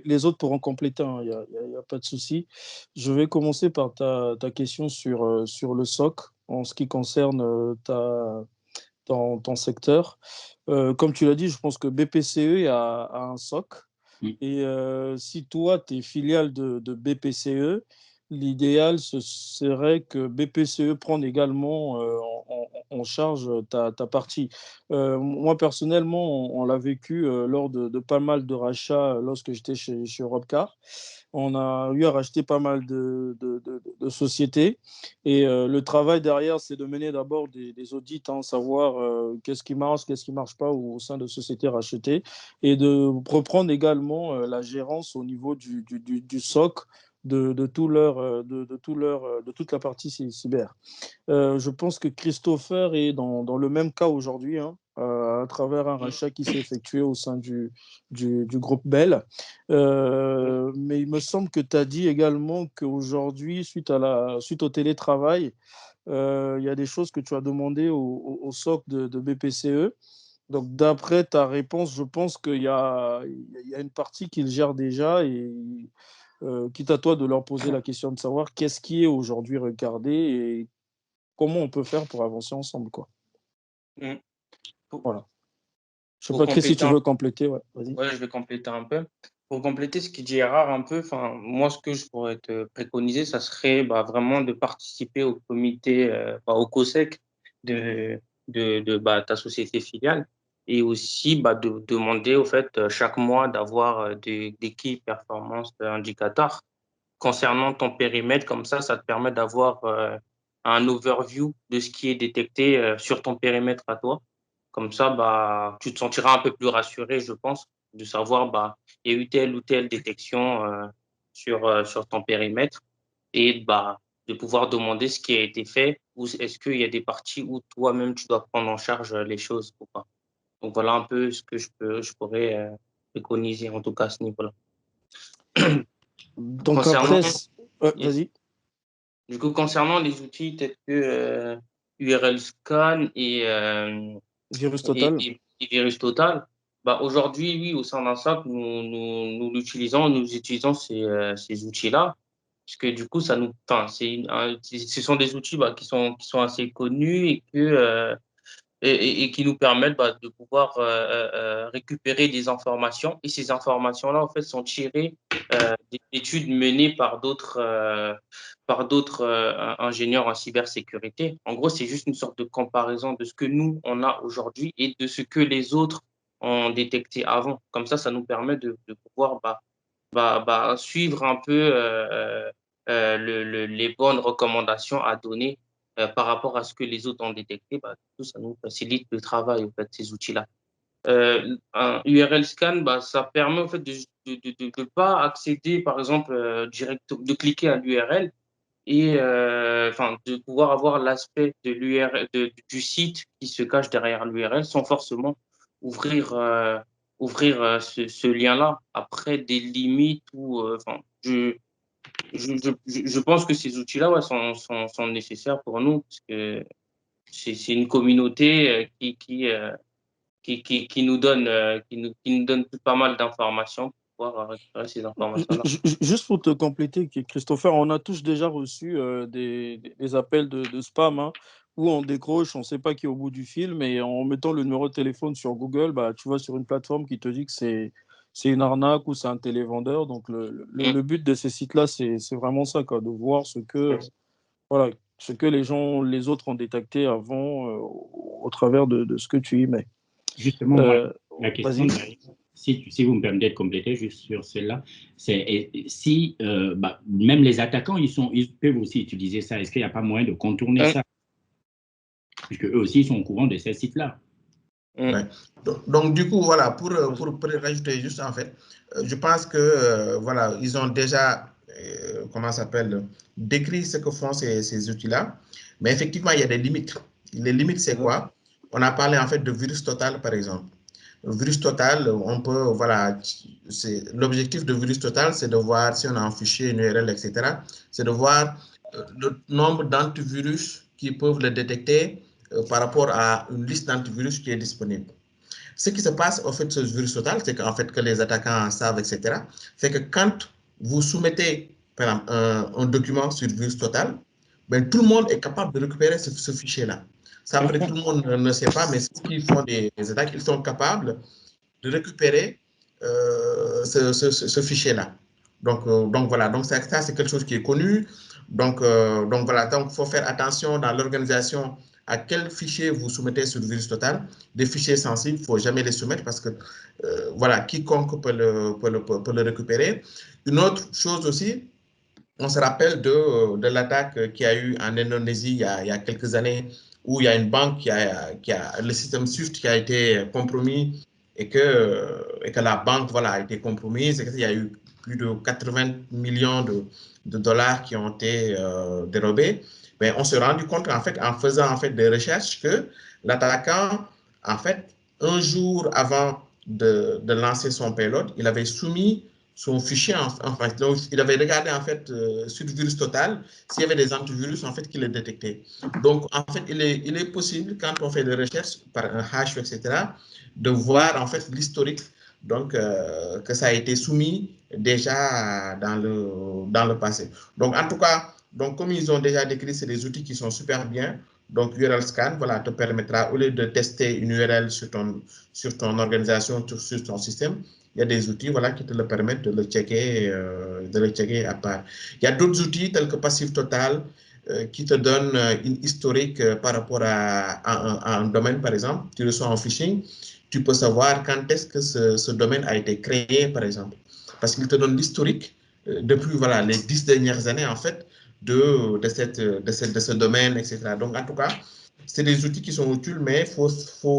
les autres pourront compléter, il n'y a pas de souci. Je vais commencer par ta question sur le SOC en ce qui concerne ton secteur. Comme tu l'as dit, je pense que BPCE a un SOC. Et si toi, tu es filiale de BPCE, l'idéal, ce serait que BPCE prenne également en charge ta partie. Moi, personnellement, on l'a vécu lors de pas mal de rachats lorsque j'étais chez Europcar. On a eu à racheter pas mal de sociétés. Et le travail derrière, c'est de mener d'abord des audits, savoir qu'est-ce qui marche pas au sein de sociétés rachetées, et de reprendre également la gérance au niveau du SOC de toute la partie cyber. Je pense que Christopher est dans le même cas aujourd'hui, à travers un rachat qui s'est effectué au sein du groupe Bell. Mais il me semble que tu as dit également qu'aujourd'hui, suite au télétravail, il y a des choses que tu as demandées au SOC de BPCE. Donc, d'après ta réponse, je pense qu'il y a une partie qu'ils gèrent déjà, et quitte à toi de leur poser la question de savoir qu'est-ce qui est aujourd'hui regardé et comment on peut faire pour avancer ensemble, quoi. Voilà. Je ne sais pas, Chris, si tu veux compléter. Ouais, vas-y. Ouais, je vais compléter un peu. Pour compléter ce qui dit Gérard un peu, moi, ce que je pourrais te préconiser, ça serait vraiment de participer au comité, au COSEC de ta société filiale, et aussi de demander au fait chaque mois d'avoir des key performance indicateurs concernant ton périmètre. Comme ça te permet d'avoir un overview de ce qui est détecté sur ton périmètre à toi. Comme ça, tu te sentiras un peu plus rassuré, je pense, de savoir il y a eu telle ou telle détection sur ton périmètre, et de pouvoir demander ce qui a été fait, ou est-ce qu'il y a des parties où toi-même tu dois prendre en charge les choses ou pas. Donc voilà un peu ce que je pourrais préconiser, en tout cas à ce niveau-là. Donc après, vas-y. Du coup, concernant les outils tels que URL Scan et Virus Total. Et Virus Total, aujourd'hui, oui, au sein d'un SOC, nous utilisons ces outils-là, parce que du coup, ce sont des outils qui sont assez connus et qui nous permettent de pouvoir récupérer des informations. Et ces informations-là, en fait, sont tirées des études menées par d'autres ingénieurs en cybersécurité. En gros, c'est juste une sorte de comparaison de ce que nous, on a aujourd'hui et de ce que les autres ont détecté avant. Comme ça nous permet de pouvoir suivre un peu les bonnes recommandations à donner par rapport à ce que les autres ont détecté. Tout ça nous facilite le travail, en fait, ces outils-là. Un URL scan, ça permet en fait de ne pas accéder, par exemple, de cliquer à l'URL et de pouvoir avoir l'aspect de l'URL du site qui se cache derrière l'URL sans forcément ouvrir ce lien-là. Après, des limites je pense que ces outils-là sont nécessaires pour nous, parce que c'est une communauté qui nous donne pas mal d'informations pour pouvoir récupérer ces informations-là. Juste pour te compléter, Christopher, on a tous déjà reçu des appels de spam, où on décroche, on ne sait pas qui est au bout du fil, mais en mettant le numéro de téléphone sur Google, tu vas sur une plateforme qui te dit que c'est une arnaque ou c'est un télévendeur. Donc le but de ces sites-là, c'est vraiment ça, quoi, de voir ce que les autres ont détecté avant au travers de ce que tu y mets. Justement, La question, si vous me permettez de compléter juste sur celle-là, c'est si même les attaquants, ils peuvent aussi utiliser ça. Est-ce qu'il n'y a pas moyen de contourner ça? Puisque eux aussi, ils sont au courant de ces sites-là. Ouais. Donc, du coup, voilà, pour rajouter juste, en fait, je pense que, voilà, ils ont déjà, comment ça s'appelle, décrit ce que font ces outils-là. Mais effectivement, il y a des limites. Les limites, c'est quoi? On a parlé, en fait, de virus total, par exemple. Le virus total, on peut, voilà, l'objectif de virus total, c'est de voir si on a un fichier, une URL, etc. C'est de voir le nombre d'antivirus qui peuvent le détecter par rapport à une liste d'antivirus qui est disponible. Ce qui se passe au fait de ce virus total, c'est qu'en fait que les attaquants savent, etc., c'est que quand vous soumettez, par exemple, un document sur virus total, ben, tout le monde est capable de récupérer ce fichier-là. Ça, après, tout le monde ne sait pas, mais ceux qui font des attaques, ils sont capables de récupérer ce fichier-là. Donc voilà, donc ça c'est quelque chose qui est connu. Donc voilà, donc il faut faire attention dans l'organisation à quel fichier vous soumettez sur le virus total. Des fichiers sensibles, il ne faut jamais les soumettre parce que voilà, quiconque peut le récupérer. Une autre chose aussi, on se rappelle de l'attaque qu'il y a eu en Indonésie il y a quelques années, où il y a une banque le système SWIFT qui a été compromis et que la banque, voilà, a été compromise, et qu'il y a eu plus de 80 millions de dollars qui ont été dérobés. Mais on s'est rendu compte, en fait, en faisant, en fait, des recherches, que l'attaquant, en fait, un jour avant de lancer son payload, il avait soumis son fichier, enfin, il avait regardé, en fait, sur le virus total, s'il y avait des antivirus, en fait, qui les détectaient. Donc, en fait, il est possible, quand on fait des recherches par un hash, etc., de voir, en fait, l'historique, donc, que ça a été soumis déjà dans le passé. Donc, en tout cas, donc, comme ils ont déjà décrit, c'est des outils qui sont super bien. Donc, URL Scan, voilà, te permettra, au lieu de tester une URL sur ton organisation, sur ton système, il y a des outils, voilà, qui te le permettent de le checker à part. Il y a d'autres outils tels que Passif Total qui te donnent une historique par rapport à un domaine, par exemple. Tu reçois un phishing, tu peux savoir quand est-ce que ce domaine a été créé, par exemple. Parce qu'il te donne l'historique depuis, voilà, les 10 dernières années, en fait, de ce domaine, etc. Donc, en tout cas, c'est des outils qui sont utiles, mais il faut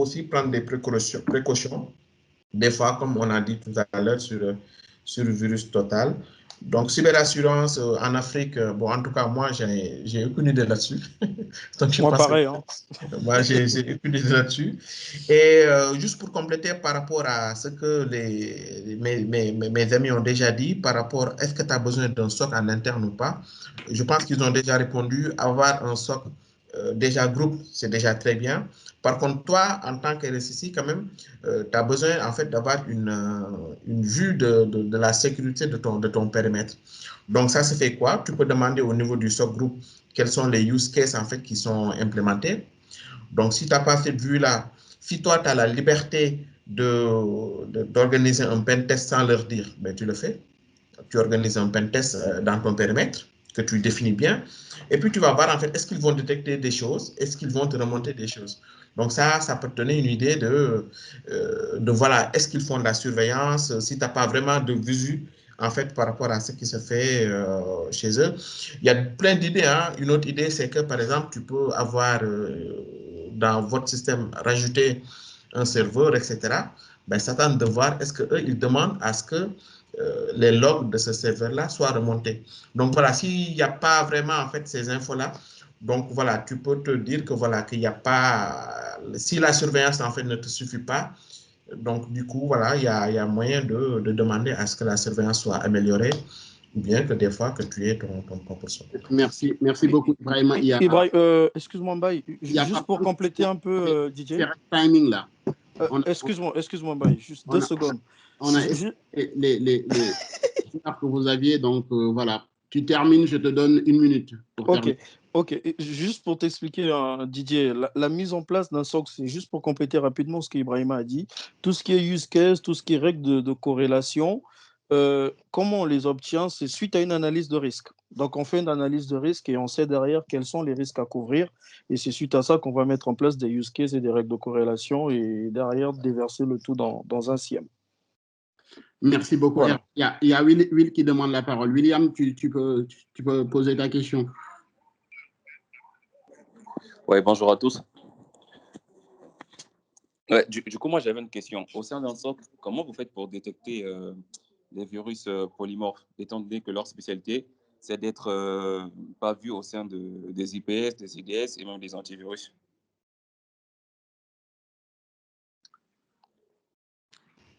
aussi prendre des précautions. Des fois, comme on a dit tout à l'heure sur le virus total. Donc, cyberassurance en Afrique, bon, en tout cas, moi, j'ai aucune idée là-dessus. Donc, moi, pareil. Hein. Moi, j'ai aucune idée là-dessus. Et juste pour compléter par rapport à ce que mes amis ont déjà dit, par rapport, est-ce que tu as besoin d'un SOC en interne ou pas? Je pense qu'ils ont déjà répondu, avoir un SOC déjà groupe, c'est déjà très bien. Par contre, toi, en tant que RSSI, quand même, tu as besoin, en fait, d'avoir une vue de la sécurité de ton périmètre. Donc, ça se fait quoi? Tu peux demander au niveau du SOC group quels sont les use cases, en fait, qui sont implémentés. Donc, si tu n'as pas cette vue-là, si toi, tu as la liberté d'organiser un pen test sans leur dire, ben, tu le fais. Tu organises un pen test dans ton périmètre que tu définis bien. Et puis, tu vas voir, en fait, est-ce qu'ils vont détecter des choses? Est-ce qu'ils vont te remonter des choses? Donc, ça peut te donner une idée de voilà, est-ce qu'ils font de la surveillance? Si tu n'as pas vraiment de visu, en fait, par rapport à ce qui se fait chez eux. Il y a plein d'idées. Hein. Une autre idée, c'est que, par exemple, tu peux avoir dans votre système, rajouter un serveur, etc. Ben, ça tente de voir, est-ce qu'eux, ils demandent à ce que les logs de ce serveur-là soient remontés. Donc, voilà, s'il n'y a pas vraiment, en fait, ces infos-là, donc, voilà, tu peux te dire que, voilà, qu'il n'y a pas... Si la surveillance, en fait, ne te suffit pas, donc, du coup, voilà, il y a moyen de demander à ce que la surveillance soit améliorée, ou bien que des fois, que tu aies ton propre son. Merci beaucoup, Ibrahima. Excuse-moi, Mbaye, juste pour compléter un peu, DJ. Timing, là. Excuse-moi, Mbaye, juste 2 secondes. On a les que vous aviez, donc voilà. Tu termines, je te donne 1 minute. Ok. Juste pour t'expliquer, Didier, la mise en place d'un SOC, c'est juste pour compléter rapidement ce qu'Ibrahima a dit. Tout ce qui est use case, tout ce qui est règles de corrélation, Comment on les obtient? C'est suite à une analyse de risque. Donc, on fait une analyse de risque et on sait derrière quels sont les risques à couvrir. Et c'est suite à ça qu'on va mettre en place des use cases et des règles de corrélation et derrière déverser le tout dans un SIEM. Merci beaucoup. Voilà. Il y a Will qui demande la parole. William, tu peux poser ta question. Oui, bonjour à tous. Ouais, du coup, moi, j'avais une question. Au sein d'un SOC, comment vous faites pour détecter les virus polymorphes, étant donné que leur spécialité, c'est d'être pas vus au sein des IPS, des IDS et même des antivirus?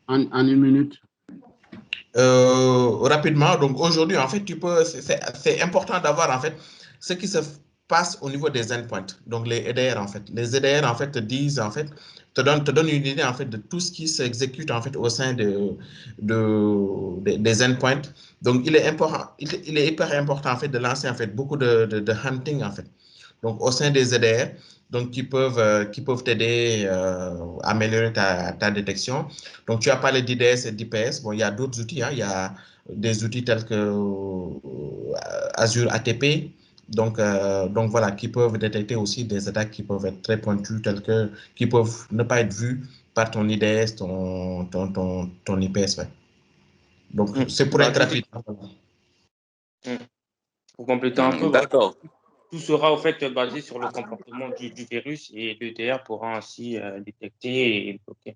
En une minute. Rapidement, donc aujourd'hui, en fait, c'est important d'avoir, en fait, ce qui se passe au niveau des endpoints, donc les EDR, en fait. Les EDR, en fait, te disent, en fait, te donnent une idée, en fait, de tout ce qui s'exécute, en fait, au sein des endpoints. Donc, il est hyper important, en fait, de lancer, en fait, beaucoup de hunting, en fait. Donc, au sein des EDR, donc, qui peuvent t'aider à améliorer ta détection. Donc, tu as parlé d'IDS et d'IPS. Bon, il y a d'autres outils. Hein. Il y a des outils tels que Azure ATP. Donc voilà, qui peuvent détecter aussi des attaques qui peuvent être très pointues, qui peuvent ne pas être vues par ton IDS, ton IPS. Ouais. Donc, c'est pour être rapide. Pour compléter un peu, D'accord. Tout sera au fait basé sur le comportement du virus et l'EDR pourra ainsi détecter et bloquer.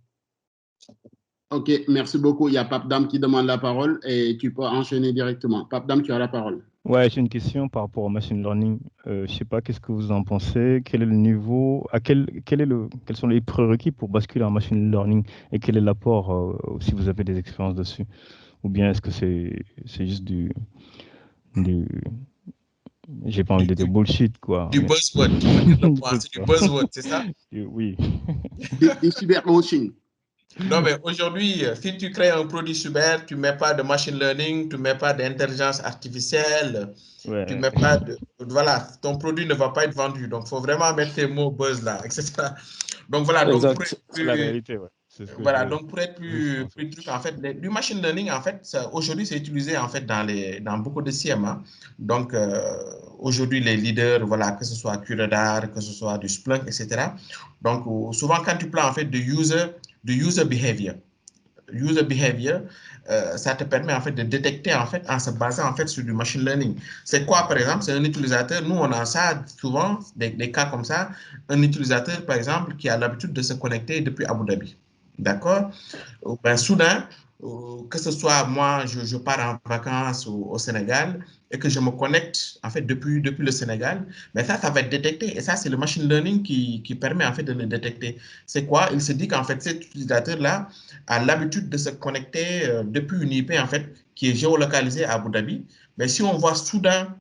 OK, merci beaucoup. Il y a Papdam qui demande la parole et tu peux enchaîner directement. Papdam, tu as la parole. Ouais, j'ai une question par rapport au machine learning. Je sais pas, qu'est-ce que vous en pensez? Quel est le niveau? Quels sont les prérequis pour basculer en machine learning? Et quel est l'apport si vous avez des expériences dessus? Ou bien est-ce que c'est juste j'ai pas envie de dire bullshit, quoi. Du buzzword, tu veux dire c'est du buzzword, c'est ça? Oui. Des cyberwashing. Non, mais aujourd'hui, si tu crées un produit cyber, tu ne mets pas de machine learning, tu ne mets pas d'intelligence artificielle, Ouais. tu mets pas de... Voilà, ton produit ne va pas être vendu. Donc, il faut vraiment mettre tes mots buzz là, etc. Donc, voilà. Donc, pour être C'est la réalité, ouais. voilà, donc pour être plus truc, en fait, du machine learning, en fait, aujourd'hui, c'est utilisé en fait dans beaucoup de SIEM. Hein. Donc, aujourd'hui, les leaders, voilà, que ce soit QRadar, que ce soit du Splunk, etc. Donc, souvent, quand tu parles en fait de user behavior, ça te permet en fait de détecter en fait en se basant en fait sur du machine learning. C'est quoi par exemple? C'est un utilisateur, nous on a ça souvent, des cas comme ça, un utilisateur par exemple qui a l'habitude de se connecter depuis Abu Dhabi. D'accord? Ben, soudain, que ce soit moi, je pars en vacances au Sénégal et que je me connecte en fait depuis le Sénégal, mais ça va être détecté. Et ça, c'est le machine learning qui permet en fait de le détecter. C'est quoi? Il se dit qu'en fait, cet utilisateur-là a l'habitude de se connecter depuis une IP en fait qui est géolocalisée à Abu Dhabi. Mais si on voit soudain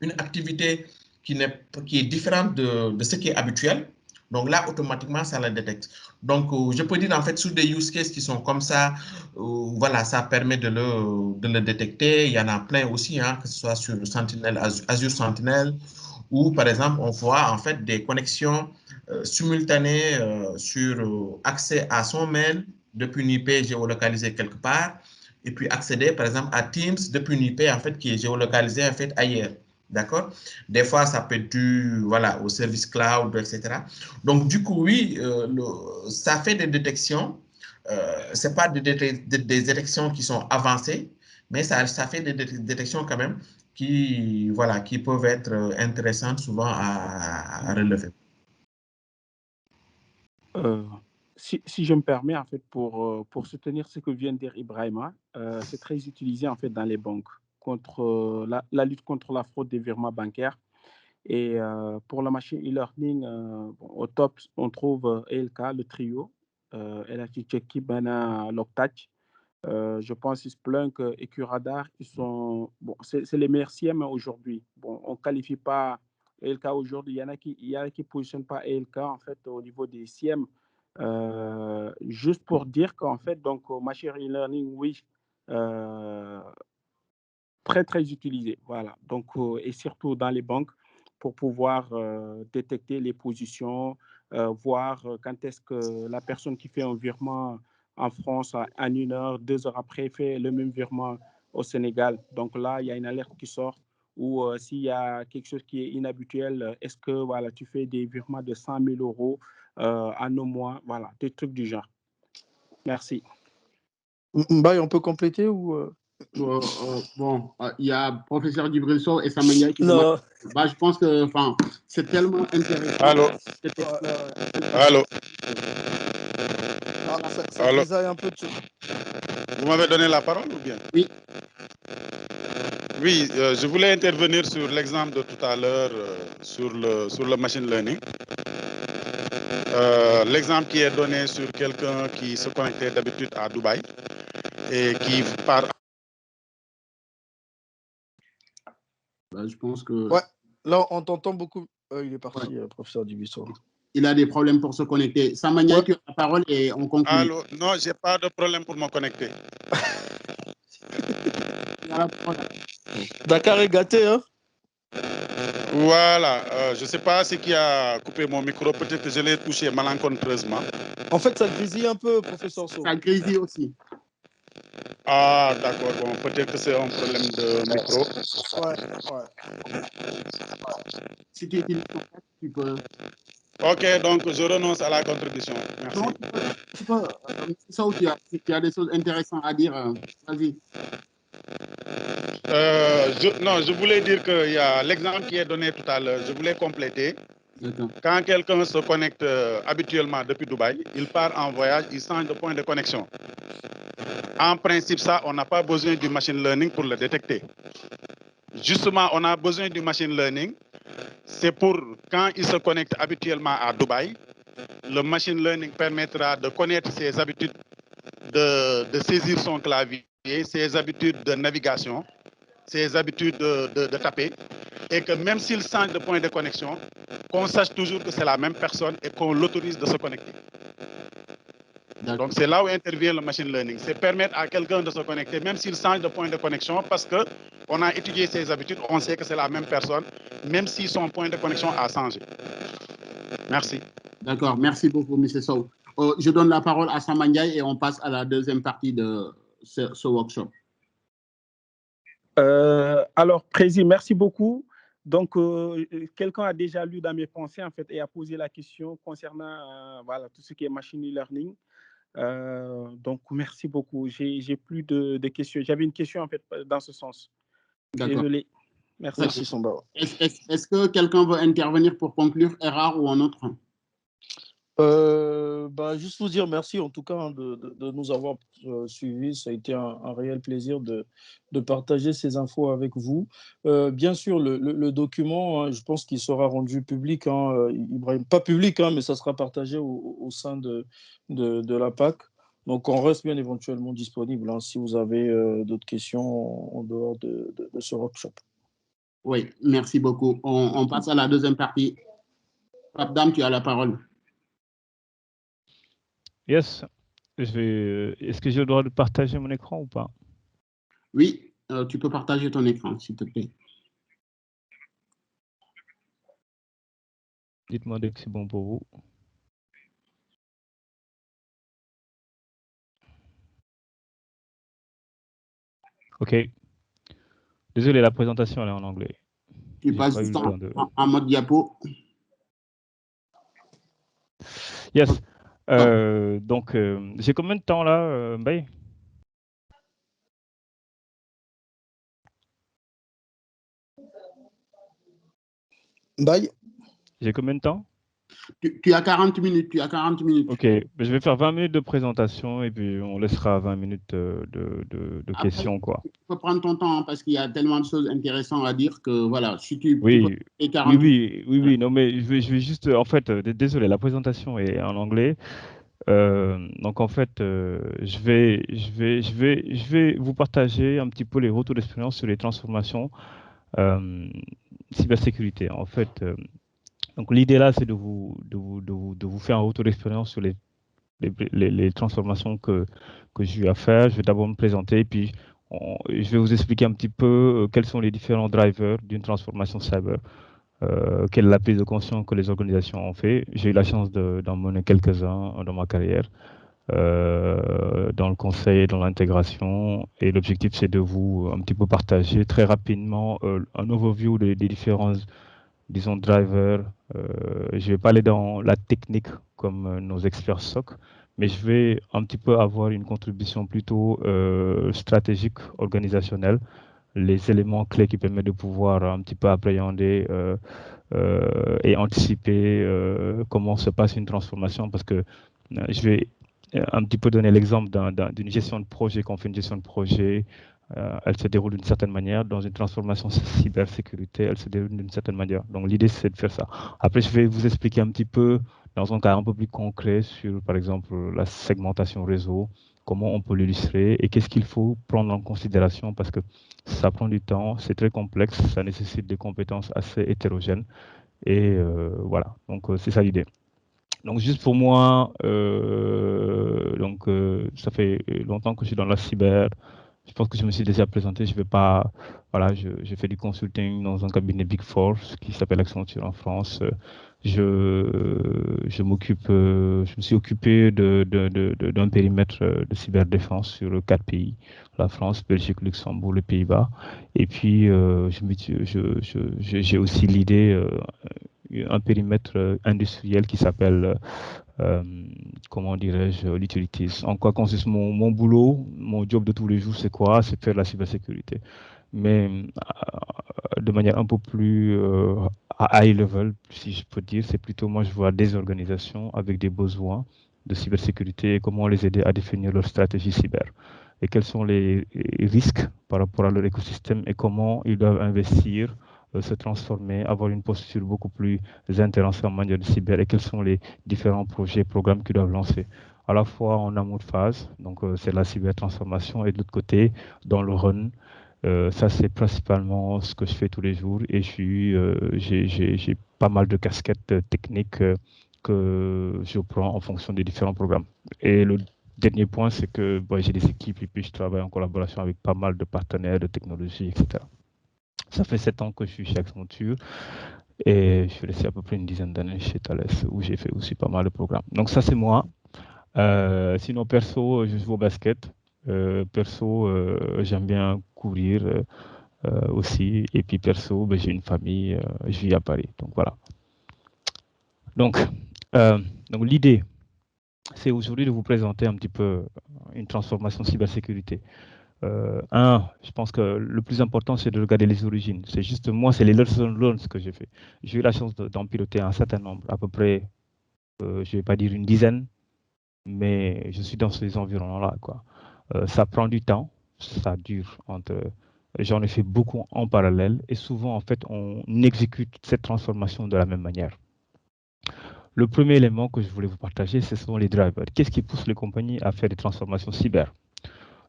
une activité qui est différente de ce qui est habituel, donc là, automatiquement, ça la détecte. Donc, je peux dire, en fait, sur des use cases qui sont comme ça, voilà, ça permet de le détecter. Il y en a plein aussi, hein, que ce soit sur Sentinel, Azure Sentinel, où, par exemple, on voit, en fait, des connexions simultanées sur accès à son mail depuis une IP géolocalisée quelque part, et puis accéder, par exemple, à Teams depuis une IP, en fait, qui est géolocalisée, en fait, ailleurs. D'accord? Des fois, ça peut être dû voilà, au service cloud, etc. Donc, du coup, oui, ça fait des détections. Ce n'est pas des détections qui sont avancées, mais ça fait des détections quand même qui peuvent être intéressantes souvent à relever. Si je me permets, en fait, pour soutenir ce que vient de dire Ibrahima, c'est très utilisé en fait dans les banques contre la lutte contre la fraude des virements bancaires. Et pour la machine e-learning, au top, on trouve ELK, le trio, Elasticsearch, Kibana, Loctite. Je pense Splunk et QRadar, c'est les meilleurs SIEM aujourd'hui. Bon, on ne qualifie pas ELK aujourd'hui. Il y en a qui ne positionnent pas ELK en fait au niveau des SIEM. Juste pour dire qu'en fait, donc, machine learning, oui, très, très utilisé. Voilà. Donc, et surtout dans les banques pour pouvoir détecter les positions, voir quand est-ce que la personne qui fait un virement en France en 1 heure, 2 heures après, fait le même virement au Sénégal. Donc là, il y a une alerte qui sort ou s'il y a quelque chose qui est inhabituel, est-ce que voilà, tu fais des virements de 100 000 euros en un mois, voilà, des trucs du genre. Merci. Mbaye, on peut compléter ou Bon, il y a professeur Djibril Sow et Samania qui non. bah, je pense que c'est tellement intéressant. Allô? Allô? Ça grisaille un peu. Vous m'avez donné la parole ou bien? Oui. Oui, je voulais intervenir sur l'exemple de tout à l'heure sur le machine learning. L'exemple qui est donné sur quelqu'un qui se connectait d'habitude à Dubaï et qui part. Bah, je pense que... Ouais, là, on t'entend beaucoup. Il est parti, professeur Dubuisson. Il a des problèmes pour se connecter. Samania, tu as la parole et on conclut. Allô? Non, je n'ai pas de problème pour me connecter. Dakar est gâté, hein? Voilà, je ne sais pas ce qui a coupé mon micro, peut-être que je l'ai touché malencontreusement. En fait, ça grésille un peu, professeur Sow. Ça grésille aussi. Ah, d'accord, bon, peut-être que c'est un problème de micro. Ouais. Si tu utilises ton casque, tu peux... Ok, donc je renonce à la contribution. Merci. Non, tu peux. Ça, si tu as des choses intéressantes à dire, vas-y. Non, je voulais dire qu'il y a l'exemple qui est donné tout à l'heure. Je voulais compléter. Quand quelqu'un se connecte habituellement depuis Dubaï, il part en voyage, il change de point de connexion. En principe, ça, on n'a pas besoin du machine learning pour le détecter. Justement, on a besoin du machine learning. C'est pour quand il se connecte habituellement à Dubaï, le machine learning permettra de connaître ses habitudes, de saisir son clavier, ses habitudes de navigation, ses habitudes de taper, et que même s'il change de point de connexion, qu'on sache toujours que c'est la même personne et qu'on l'autorise de se connecter. Donc c'est là où intervient le machine learning. C'est permettre à quelqu'un de se connecter, même s'il change de point de connexion, parce qu'on a étudié ses habitudes, on sait que c'est la même personne, même si son point de connexion a changé. Merci. D'accord, merci beaucoup, M. Sow. Je donne la parole à Samanya et on passe à la deuxième partie de ce workshop. Alors, Président, merci beaucoup. Donc, quelqu'un a déjà lu dans mes pensées, en fait, et a posé la question concernant voilà, tout ce qui est machine learning. Donc, merci beaucoup. J'ai plus de questions. J'avais une question, en fait, dans ce sens. Désolé. Merci. Samba. Est-ce que quelqu'un veut intervenir pour conclure, Erard ou un autre? Juste vous dire merci en tout cas de nous avoir suivis. Ça a été un réel plaisir de partager ces infos avec vous. Bien sûr, le document, hein, je pense qu'il sera rendu public, hein, Ibrahim, pas public, hein, mais ça sera partagé au sein de la PAC. Donc, on reste bien éventuellement disponible hein, si vous avez d'autres questions en dehors de ce workshop. Oui, merci beaucoup. On passe à la deuxième partie. Pape Dame, tu as la parole. Yes. Est-ce que j'ai le droit de partager mon écran ou pas? Oui, tu peux partager ton écran, s'il te plaît. Dites-moi dès que c'est bon pour vous. OK. Désolé, la présentation elle est en anglais. Tu passes du temps en mode diapo. Yes. Donc, j'ai combien de temps là, Mbaye? Mbaye? J'ai combien de temps? Tu as 40 minutes. OK. Je vais faire 20 minutes de présentation et puis on laissera 20 minutes de questions, quoi. Tu peux prendre ton temps hein, parce qu'il y a tellement de choses intéressantes à dire que voilà, si tu oui, peux 40 oui, non, mais je vais juste, en fait, désolé, la présentation est en anglais. Donc en fait, je vais vous partager un petit peu les retours d'expérience sur les transformations cybersécurité. En fait, donc l'idée là, c'est de vous faire un retour d'expérience sur les transformations que j'ai eu à faire. Je vais d'abord me présenter, puis je vais vous expliquer un petit peu quels sont les différents drivers d'une transformation cyber. Quelle est la prise de conscience que les organisations ont fait. J'ai eu la chance d'en mener quelques-uns dans ma carrière. dans le conseil, dans l'intégration. Et l'objectif, c'est de vous un petit peu partager très rapidement un overview des différents, disons, drivers. Je ne vais pas aller dans la technique comme nos experts SOC, mais je vais un petit peu avoir une contribution plutôt stratégique, organisationnelle, les éléments clés qui permettent de pouvoir un petit peu appréhender et anticiper comment se passe une transformation, parce que je vais un petit peu donner l'exemple d'une gestion de projet. Quand on fait une gestion de projet, elle se déroule d'une certaine manière. Dans une transformation cybersécurité, elle se déroule d'une certaine manière. Donc l'idée, c'est de faire ça. Après, je vais vous expliquer un petit peu, dans un cas un peu plus concret, sur, par exemple, la segmentation réseau, comment on peut l'illustrer et qu'est-ce qu'il faut prendre en considération, parce que ça prend du temps, c'est très complexe, ça nécessite des compétences assez hétérogènes. Et voilà, donc c'est ça l'idée. Donc juste pour moi, ça fait longtemps que je suis dans la cyber. Je pense que je me suis déjà présenté. Je vais pas, voilà, j'ai fait du consulting dans un cabinet Big Four qui s'appelle Accenture en France. Je me suis occupé d'un périmètre de cyberdéfense sur 4 pays: la France, Belgique, Luxembourg, les Pays-Bas. Et puis j'ai aussi l'idée un périmètre industriel qui s'appelle, comment dirais-je, l'utilities. En quoi consiste mon boulot, mon job de tous les jours, c'est quoi? C'est de faire de la cybersécurité. Mais de manière un peu plus à high level, si je peux dire, c'est plutôt, moi, je vois des organisations avec des besoins de cybersécurité et comment les aider à définir leur stratégie cyber. Et quels sont les risques par rapport à leur écosystème et comment ils doivent investir, se transformer, avoir une posture beaucoup plus intéressante en matière de cyber, et quels sont les différents projets, programmes qu'ils doivent lancer. À la fois en amont de phase, donc c'est la cybertransformation, et de l'autre côté, dans le run. Ça, c'est principalement ce que je fais tous les jours, et j'ai pas mal de casquettes techniques que je prends en fonction des différents programmes. Et le dernier point, c'est que j'ai des équipes et puis je travaille en collaboration avec pas mal de partenaires de technologie, etc. Ça fait 7 ans que je suis chez Accenture et je suis resté à peu près une dizaine d'années chez Thales, où j'ai fait aussi pas mal de programmes. Donc ça, c'est moi. Sinon, perso, je joue au basket. Perso, j'aime bien courir aussi. Et puis perso, j'ai une famille, je vis à Paris. Donc voilà. Donc l'idée, c'est aujourd'hui de vous présenter un petit peu une transformation cybersécurité. Je pense que le plus important, c'est de regarder les origines. C'est juste moi, c'est les lessons learned que j'ai fait. J'ai eu la chance d'en piloter un certain nombre, à peu près, je ne vais pas dire une dizaine, mais je suis dans ces environnements-là, quoi. Ça prend du temps, ça dure j'en ai fait beaucoup en parallèle, et souvent, en fait, on exécute cette transformation de la même manière. Le premier élément que je voulais vous partager, ce sont les drivers. Qu'est-ce qui pousse les compagnies à faire des transformations cyber?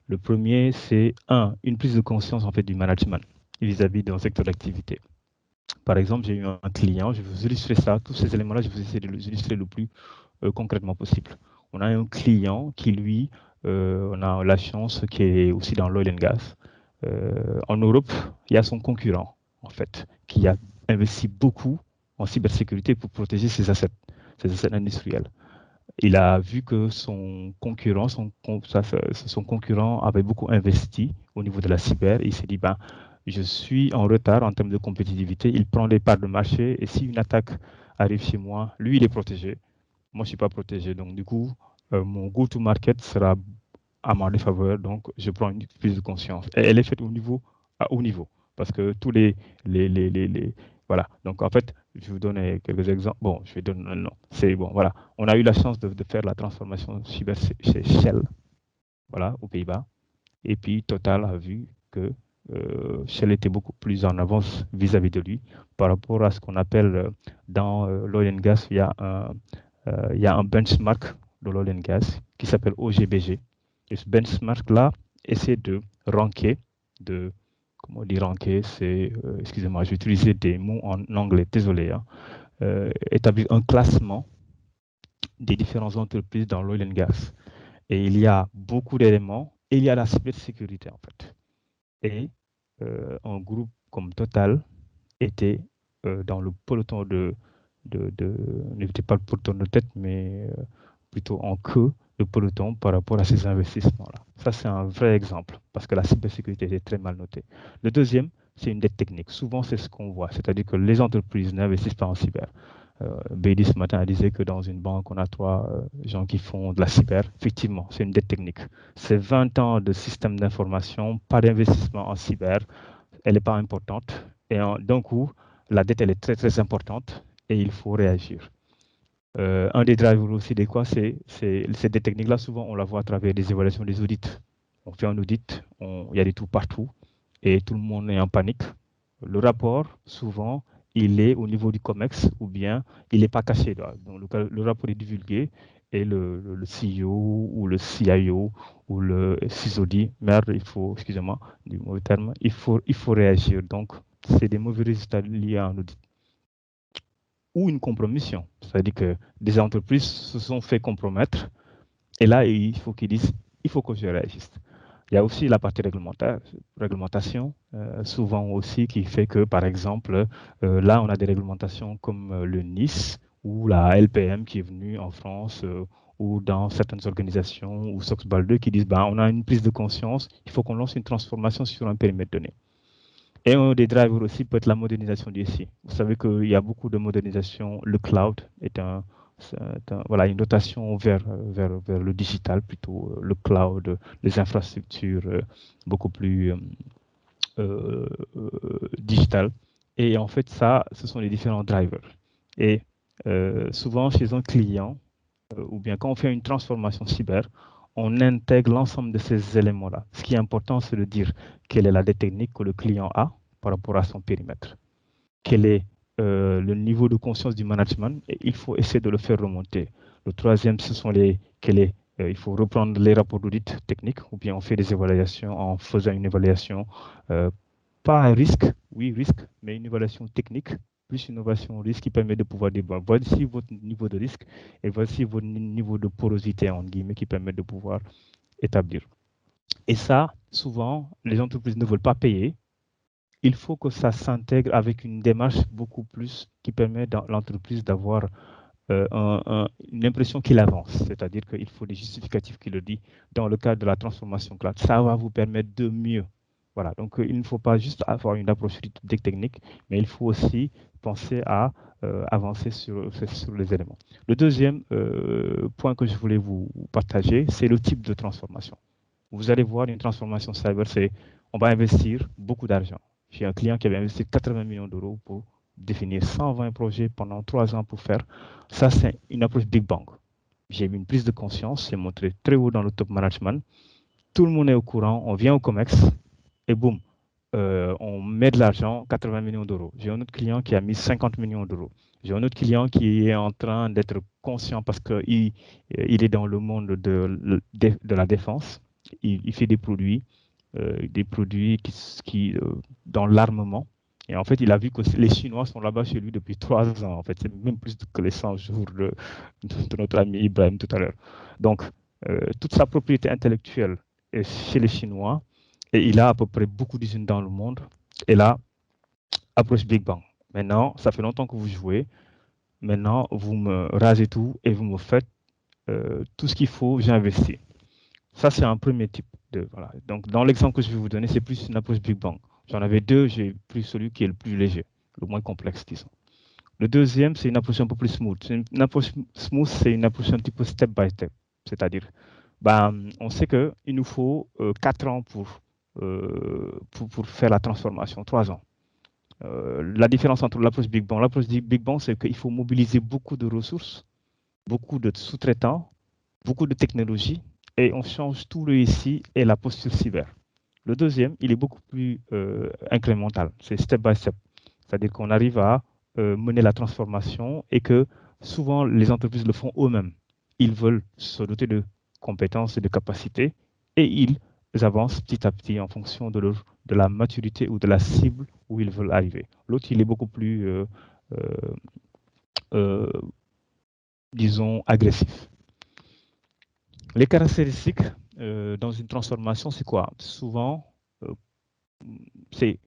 Le premier, c'est une prise de conscience en fait du management vis-à-vis d'un secteur d'activité. Par exemple, j'ai eu un client, je vais vous illustrer ça, tous ces éléments-là, je vais vous essayer de les illustrer le plus concrètement possible. On a un client qui, lui, on a la chance, qui est aussi dans l'oil and gas. En Europe, il y a son concurrent, en fait, qui a investi beaucoup en cybersécurité pour protéger ses assets industriels. Il a vu que son concurrent avait beaucoup investi au niveau de la cyber. Il s'est dit, je suis en retard en termes de compétitivité. Il prend des parts de marché et si une attaque arrive chez moi, lui, il est protégé. Moi, je ne suis pas protégé. Donc, du coup, mon go-to-market sera à ma défaveur. Donc, je prends une prise de conscience. Et elle est faite à haut niveau. Parce que tous voilà. Donc, en fait, je vous donne quelques exemples. Bon, je vais donner un nom. C'est bon, voilà. On a eu la chance de faire la transformation cyber chez Shell, voilà, aux Pays-Bas. Et puis, Total a vu que Shell était beaucoup plus en avance vis-à-vis de lui par rapport à ce qu'on appelle dans l'oil and gas, il y a un benchmark de l'oil and gas qui s'appelle OGBG. Et ce benchmark-là essaie de ranker, comment on dit ranker, c'est, excusez-moi, je vais utiliser des mots en anglais, désolé, établir un classement des différentes entreprises dans l'oil and gas. Et il y a beaucoup d'éléments, et il y a la cybersécurité en fait. Et un groupe comme Total était dans le peloton n'était pas le peloton de tête, mais plutôt en queue le peloton par rapport à ces investissements-là. Ça, c'est un vrai exemple parce que la cybersécurité est très mal notée. Le deuxième, c'est une dette technique. Souvent, c'est ce qu'on voit, c'est-à-dire que les entreprises n'investissent pas en cyber. Bédi ce matin disait que dans une banque, on a 3 gens qui font de la cyber. Effectivement, c'est une dette technique. C'est 20 ans de système d'information, pas d'investissement en cyber. Elle n'est pas importante. Et d'un coup, la dette, elle est très, très importante et il faut réagir. Un des drivers aussi des quoi, c'est des techniques-là, souvent, on la voit à travers des évaluations des audits. On fait un audit, il y a des trous partout et tout le monde est en panique. Le rapport, souvent, il est au niveau du COMEX ou bien il n'est pas caché. Donc, le rapport est divulgué et le CEO ou le CIO ou le CISO dit, merde, il faut, excusez-moi du mauvais terme, il faut réagir. Donc, c'est des mauvais résultats liés à un audit. Ou une compromission, c'est-à-dire que des entreprises se sont fait compromettre et là, il faut qu'ils disent, il faut que je réagisse. Il y a aussi la partie réglementation, souvent aussi, qui fait que, par exemple, là, on a des réglementations comme le NIS ou la LPM qui est venue en France ou dans certaines organisations ou SOX-BAL 2 qui disent, on a une prise de conscience, il faut qu'on lance une transformation sur un périmètre donné. Et un des drivers aussi peut être la modernisation du SI. Vous savez qu'il y a beaucoup de modernisation. Le cloud est voilà, une rotation vers le digital, plutôt le cloud, les infrastructures beaucoup plus digitales. Et en fait, ça, ce sont les différents drivers. Et souvent, chez un client, ou bien quand on fait une transformation cyber, on intègre l'ensemble de ces éléments-là. Ce qui est important, c'est de dire quelle est la dette technique que le client a par rapport à son périmètre. Quel est le niveau de conscience du management et il faut essayer de le faire remonter. Le troisième, ce sont il faut reprendre les rapports d'audit technique ou bien on fait des évaluations en faisant une évaluation, pas un risque, oui risque, mais une évaluation technique plus une évaluation risque qui permet de pouvoir dire voici votre niveau de risque et voici votre niveau de porosité en guillemets qui permet de pouvoir établir. Et ça, souvent, les entreprises ne veulent pas payer. Il faut que ça s'intègre avec une démarche beaucoup plus qui permet à l'entreprise d'avoir une impression qu'il avance. C'est-à-dire qu'il faut des justificatifs qui le disent dans le cadre de la transformation cloud. Ça va vous permettre de mieux. Voilà, donc il ne faut pas juste avoir une approche technique, mais il faut aussi penser à avancer sur les éléments. Le deuxième point que je voulais vous partager, c'est le type de transformation. Vous allez voir une transformation cyber, c'est on va investir beaucoup d'argent. J'ai un client qui avait investi 80 millions d'euros pour définir 120 projets pendant 3 ans pour faire. Ça, c'est une approche Big Bang. J'ai eu une prise de conscience, c'est montré très haut dans le top management. Tout le monde est au courant, on vient au COMEX et boum, on met de l'argent, 80 millions d'euros. J'ai un autre client qui a mis 50 millions d'euros. J'ai un autre client qui est en train d'être conscient parce qu'il est dans le monde de la défense. Il fait des produits qui dans l'armement. Et en fait, il a vu que les Chinois sont là-bas chez lui depuis 3 ans. En fait, c'est même plus que les 100 jours de notre ami Ibrahim tout à l'heure. Donc, toute sa propriété intellectuelle est chez les Chinois. Et il a à peu près beaucoup d'usines dans le monde. Et là, approche Big Bang. Maintenant, ça fait longtemps que vous jouez. Maintenant, vous me rasez tout et vous me faites tout ce qu'il faut, j'ai investi. Ça, c'est un premier type. Voilà. Donc, dans l'exemple que je vais vous donner, c'est plus une approche Big Bang. J'en avais 2, j'ai pris celui qui est le plus léger, le moins complexe, disons. Le deuxième, c'est une approche un peu plus smooth. Une approche smooth, c'est une approche un petit peu step by step. C'est-à-dire, on sait qu'il nous faut 4 ans pour faire la transformation, 3 ans. La différence entre l'approche Big Bang, c'est qu'il faut mobiliser beaucoup de ressources, beaucoup de sous-traitants, beaucoup de technologies, et on change tout le SI et la posture cyber. Le deuxième, il est beaucoup plus incrémental, c'est step by step. C'est-à-dire qu'on arrive à mener la transformation et que souvent les entreprises le font eux-mêmes. Ils veulent se doter de compétences et de capacités et ils avancent petit à petit en fonction de la maturité ou de la cible où ils veulent arriver. L'autre, il est beaucoup plus, disons, agressif. Les caractéristiques dans une transformation, c'est quoi? Souvent, c'est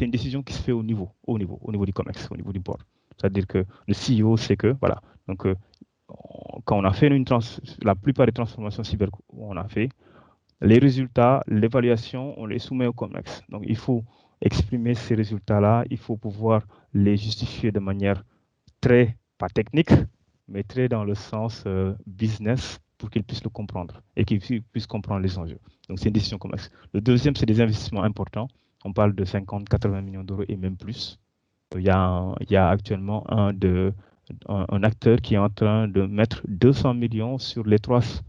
une décision qui se fait au niveau du COMEX, au niveau du board. C'est-à-dire que le CEO sait que, voilà, donc on a fait la plupart des transformations cyber qu'on a fait, les résultats, l'évaluation, on les soumet au COMEX. Donc, il faut exprimer ces résultats-là, il faut pouvoir les justifier de manière très, pas technique, mais très dans le sens business pour qu'ils puissent le comprendre et qu'ils puissent comprendre les enjeux. Donc, c'est une décision COMEX. Le deuxième, c'est des investissements importants. On parle de 50, 80 millions d'euros et même plus. Il y a actuellement un acteur qui est en train de mettre 200 millions sur les 4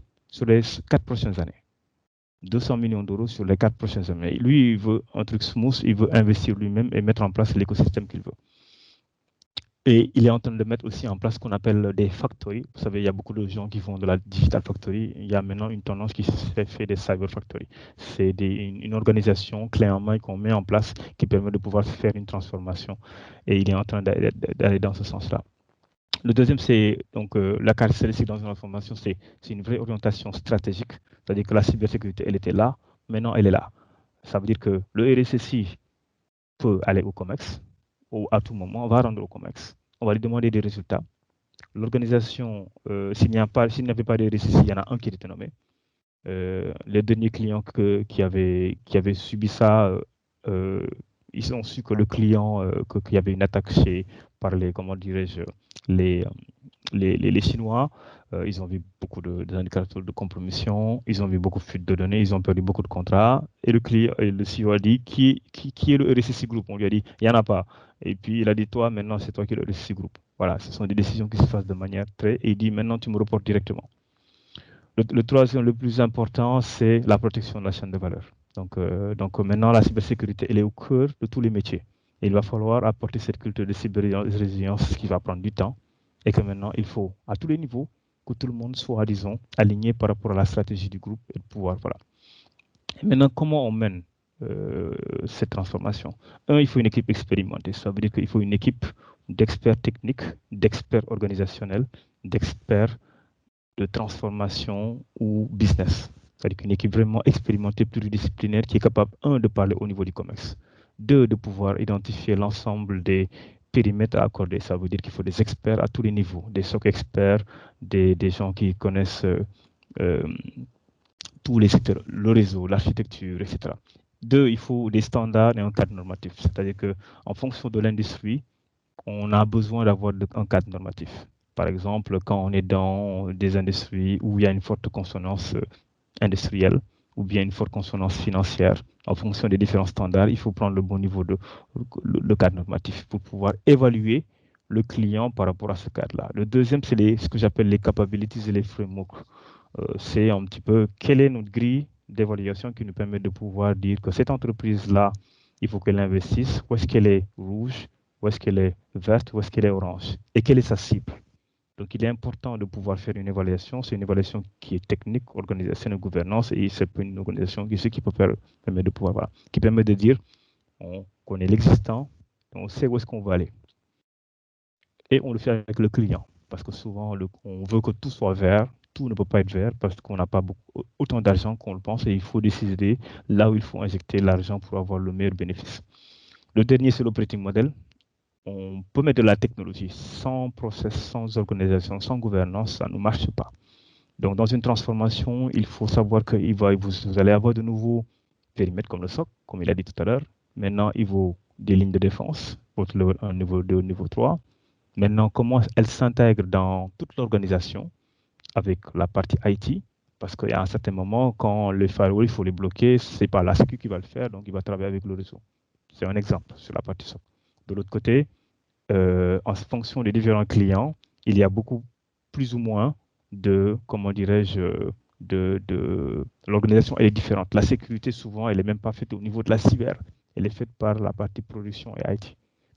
prochaines années. 200 millions d'euros sur les 4 prochaines années. Lui, il veut un truc smooth, il veut investir lui-même et mettre en place l'écosystème qu'il veut. Et il est en train de mettre aussi en place ce qu'on appelle des factories. Vous savez, il y a beaucoup de gens qui font de la digital factory. Il y a maintenant une tendance qui se fait des cyber factory. C'est une organisation clé en main qu'on met en place qui permet de pouvoir faire une transformation. Et il est en train d'aller dans ce sens-là. Le deuxième, c'est donc la caractéristique dans une transformation, c'est une vraie orientation stratégique. C'est-à-dire que la cybersécurité, elle était là, maintenant elle est là. Ça veut dire que le RSSI peut aller au COMEX, ou à tout moment, on va rendre au COMEX. On va lui demander des résultats. L'organisation, s'il n'y avait pas de RSSI, il y en a un qui était nommé. Les derniers clients qui avaient subi ça, ils ont su que le client, qu'il y avait une attaque par les, comment dirais-je, les Chinois. Ils ont vu beaucoup d'indicateurs de compromission, ils ont vu beaucoup de fuites de données, ils ont perdu beaucoup de contrats. Et le client, le CEO a dit, qui est le RSSI Group? On lui a dit, il n'y en a pas. Et puis il a dit, toi, maintenant, c'est toi qui es le RSSI Group. Voilà, ce sont des décisions qui se fassent de manière très... Et il dit, maintenant, tu me reportes directement. Le troisième, le plus important, c'est la protection de la chaîne de valeur. Donc maintenant, la cybersécurité, elle est au cœur de tous les métiers. Et il va falloir apporter cette culture de cyber-résilience qui va prendre du temps. Et que maintenant, il faut, à tous les niveaux, que tout le monde soit, disons, aligné par rapport à la stratégie du groupe et de pouvoir, voilà. Et maintenant, comment on mène cette transformation? Il faut une équipe expérimentée. Ça veut dire qu'il faut une équipe d'experts techniques, d'experts organisationnels, d'experts de transformation ou business. C'est-à-dire qu'une équipe vraiment expérimentée, pluridisciplinaire, qui est capable, de parler au niveau du COMEX, de pouvoir identifier l'ensemble des périmètres à accorder. Ça veut dire qu'il faut des experts à tous les niveaux, des SOC experts, des gens qui connaissent tous les secteurs, le réseau, l'architecture, etc. Il faut des standards et un cadre normatif. C'est-à-dire qu'en fonction de l'industrie, on a besoin d'avoir un cadre normatif. Par exemple, quand on est dans des industries où il y a une forte consonance industrielle ou bien une forte consonance financière, en fonction des différents standards, il faut prendre le bon niveau de cadre normatif pour pouvoir évaluer le client par rapport à ce cadre-là. Le deuxième, c'est ce que j'appelle les capabilities et les frameworks. C'est un petit peu quelle est notre grille d'évaluation qui nous permet de pouvoir dire que cette entreprise-là, il faut qu'elle investisse, où est-ce qu'elle est rouge, où est-ce qu'elle est verte, où est-ce qu'elle est orange, et quelle est sa cible. Donc, il est important de pouvoir faire une évaluation. C'est une évaluation qui est technique, organisationnelle, gouvernance, et c'est une organisation qui peut permettre de pouvoir, voilà, qui permet de dire, on connaît l'existant, on sait où est-ce qu'on va aller. Et on le fait avec le client, parce que souvent, on veut que tout soit vert. Tout ne peut pas être vert parce qu'on n'a pas autant d'argent qu'on le pense, et il faut décider là où il faut injecter l'argent pour avoir le meilleur bénéfice. Le dernier, c'est l'operating model. On peut mettre de la technologie sans process, sans organisation, sans gouvernance, ça ne marche pas. Donc, dans une transformation, il faut savoir que vous allez avoir de nouveaux périmètres comme le SOC, comme il a dit tout à l'heure. Maintenant, il faut des lignes de défense pour le 1, niveau 2, niveau 3. Maintenant, comment elles s'intègrent dans toute l'organisation avec la partie IT, parce qu'à un certain moment, quand le firewall, il faut les bloquer, ce n'est pas la sécu qui va le faire, donc il va travailler avec le réseau. C'est un exemple sur la partie SOC. De l'autre côté, en fonction des différents clients, il y a beaucoup plus ou moins comment dirais-je, l'organisation elle est différente. La sécurité, souvent, elle n'est même pas faite au niveau de la cyber. Elle est faite par la partie production et IT.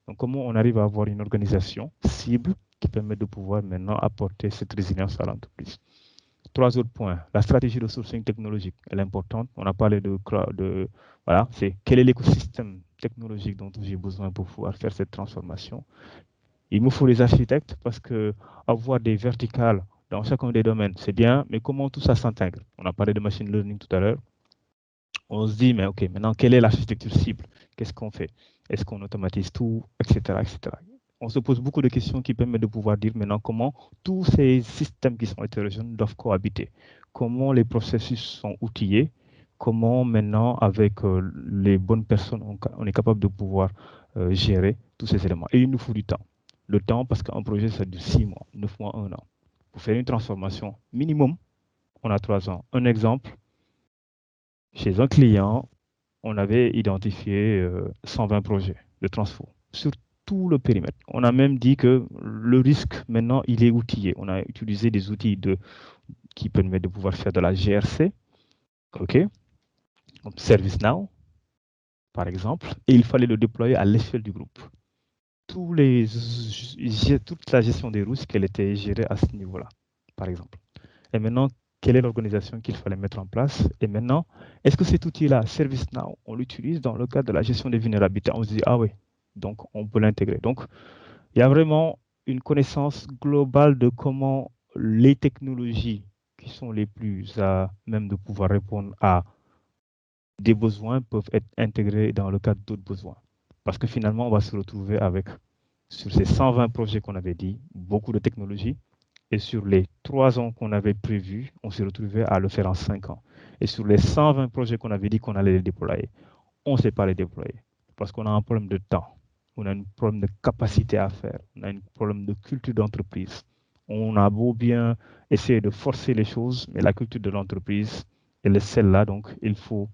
Donc, comment on arrive à avoir une organisation cible qui permet de pouvoir maintenant apporter cette résilience à l'entreprise? 3 autres points. La stratégie de sourcing technologique, elle est importante. On a parlé voilà, c'est quel est l'écosystème technologique dont j'ai besoin pour pouvoir faire cette transformation. Il me faut les architectes parce que avoir des verticales dans chacun des domaines, c'est bien, mais comment tout ça s'intègre? On a parlé de machine learning tout à l'heure. On se dit, mais OK, maintenant, quelle est l'architecture cible? Qu'est-ce qu'on fait? Est-ce qu'on automatise tout, etc., etc. on se pose beaucoup de questions qui permettent de pouvoir dire maintenant comment tous ces systèmes qui sont hétérogènes doivent cohabiter, comment les processus sont outillés, comment maintenant avec les bonnes personnes on est capable de pouvoir gérer tous ces éléments. Et il nous faut du temps. Le temps parce qu'un projet ça dure 6 mois, 9 mois, 1 an. Pour faire une transformation minimum, on a 3 ans. Un exemple, chez un client, on avait identifié 120 projets de transfo sur tout le périmètre. On a même dit que le risque, maintenant, il est outillé. On a utilisé des outils qui permettent de pouvoir faire de la GRC, OK, comme ServiceNow, par exemple, et il fallait le déployer à l'échelle du groupe. Toute la gestion des risques, elle était gérée à ce niveau-là, par exemple. Et maintenant, quelle est l'organisation qu'il fallait mettre en place? Et maintenant, est-ce que cet outil-là, ServiceNow, on l'utilise dans le cadre de la gestion des vulnérabilités? On se dit, ah oui, donc on peut l'intégrer. Donc, il y a vraiment une connaissance globale de comment les technologies qui sont les plus à même de pouvoir répondre à des besoins peuvent être intégrées dans le cadre d'autres besoins. Parce que finalement, on va se retrouver avec, sur ces 120 projets qu'on avait dit, beaucoup de technologies. Et sur les 3 ans qu'on avait prévus, on s'est retrouvé à le faire en 5 ans. Et sur les 120 projets qu'on avait dit qu'on allait les déployer, on ne sait pas les déployer. Parce qu'on a un problème de temps, on a un problème de capacité à faire, on a un problème de culture d'entreprise. On a beau bien essayer de forcer les choses, mais la culture de l'entreprise, elle est celle-là. Donc, il faut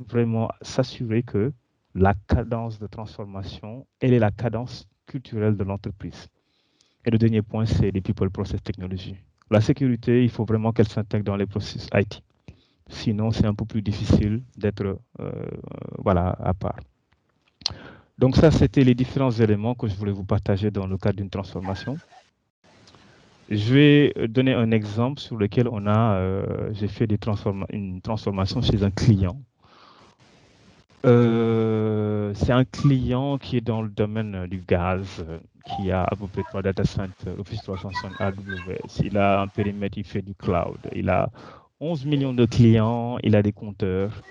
vraiment s'assurer que la cadence de transformation, elle est la cadence culturelle de l'entreprise. Et le dernier point, c'est les people process technology. La sécurité, il faut vraiment qu'elle s'intègre dans les processus IT. Sinon, c'est un peu plus difficile d'être voilà, à part. Donc ça, c'était les différents éléments que je voulais vous partager dans le cadre d'une transformation. Je vais donner un exemple sur lequel j'ai fait une transformation chez un client. C'est un client qui est dans le domaine du gaz, qui a à peu près 3 data centers, Office 365 AWS. Il a un périmètre, il fait du cloud. Il a 11 millions de clients, il a des compteurs.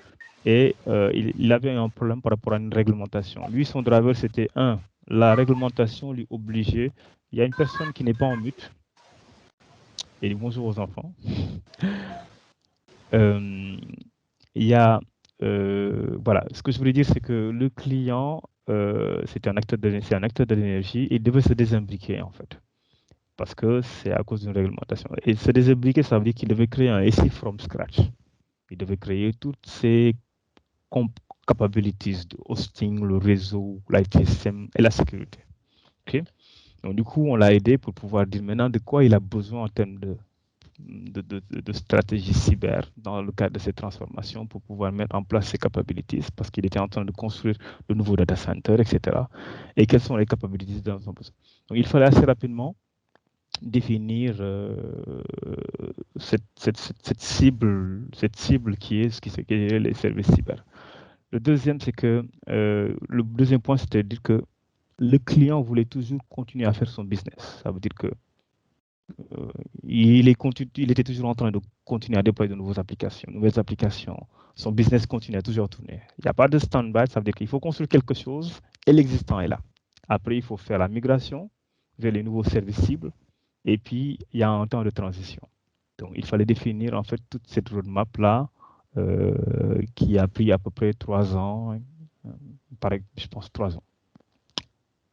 Et il avait un problème par rapport à une réglementation. Lui, son driver, c'était la réglementation lui obligeait. Il y a une personne qui n'est pas en mute. Et dit bonjour aux enfants. Il y a voilà, ce que je voulais dire, c'est que le client, c'est un acteur de l'énergie, il devait se désimbriquer en fait, parce que c'est à cause d'une réglementation. Et se désimbriquer, ça veut dire qu'il devait créer un SI from scratch. Il devait créer toutes ces capabilities de hosting, le réseau, l'ITSM et la sécurité. Okay? Donc du coup, on l'a aidé pour pouvoir dire maintenant de quoi il a besoin en termes de stratégie cyber dans le cadre de ces transformations pour pouvoir mettre en place ces capabilities parce qu'il était en train de construire de nouveaux data centers, etc. Et quelles sont les capabilities dans son besoin. Donc il fallait assez rapidement définir cette cible qui est les services cyber. Le deuxième, c'est que le deuxième point, c'était de dire que le client voulait toujours continuer à faire son business. Ça veut dire que il était toujours en train de continuer à déployer de nouvelles applications. Son business continue à toujours tourner. Il n'y a pas de stand-by, ça veut dire qu'il faut construire quelque chose et l'existant est là. Après, il faut faire la migration vers les nouveaux services cibles et puis il y a un temps de transition. Donc, il fallait définir en fait toute cette roadmap-là qui a pris à peu près 3 ans, je pense 3 ans.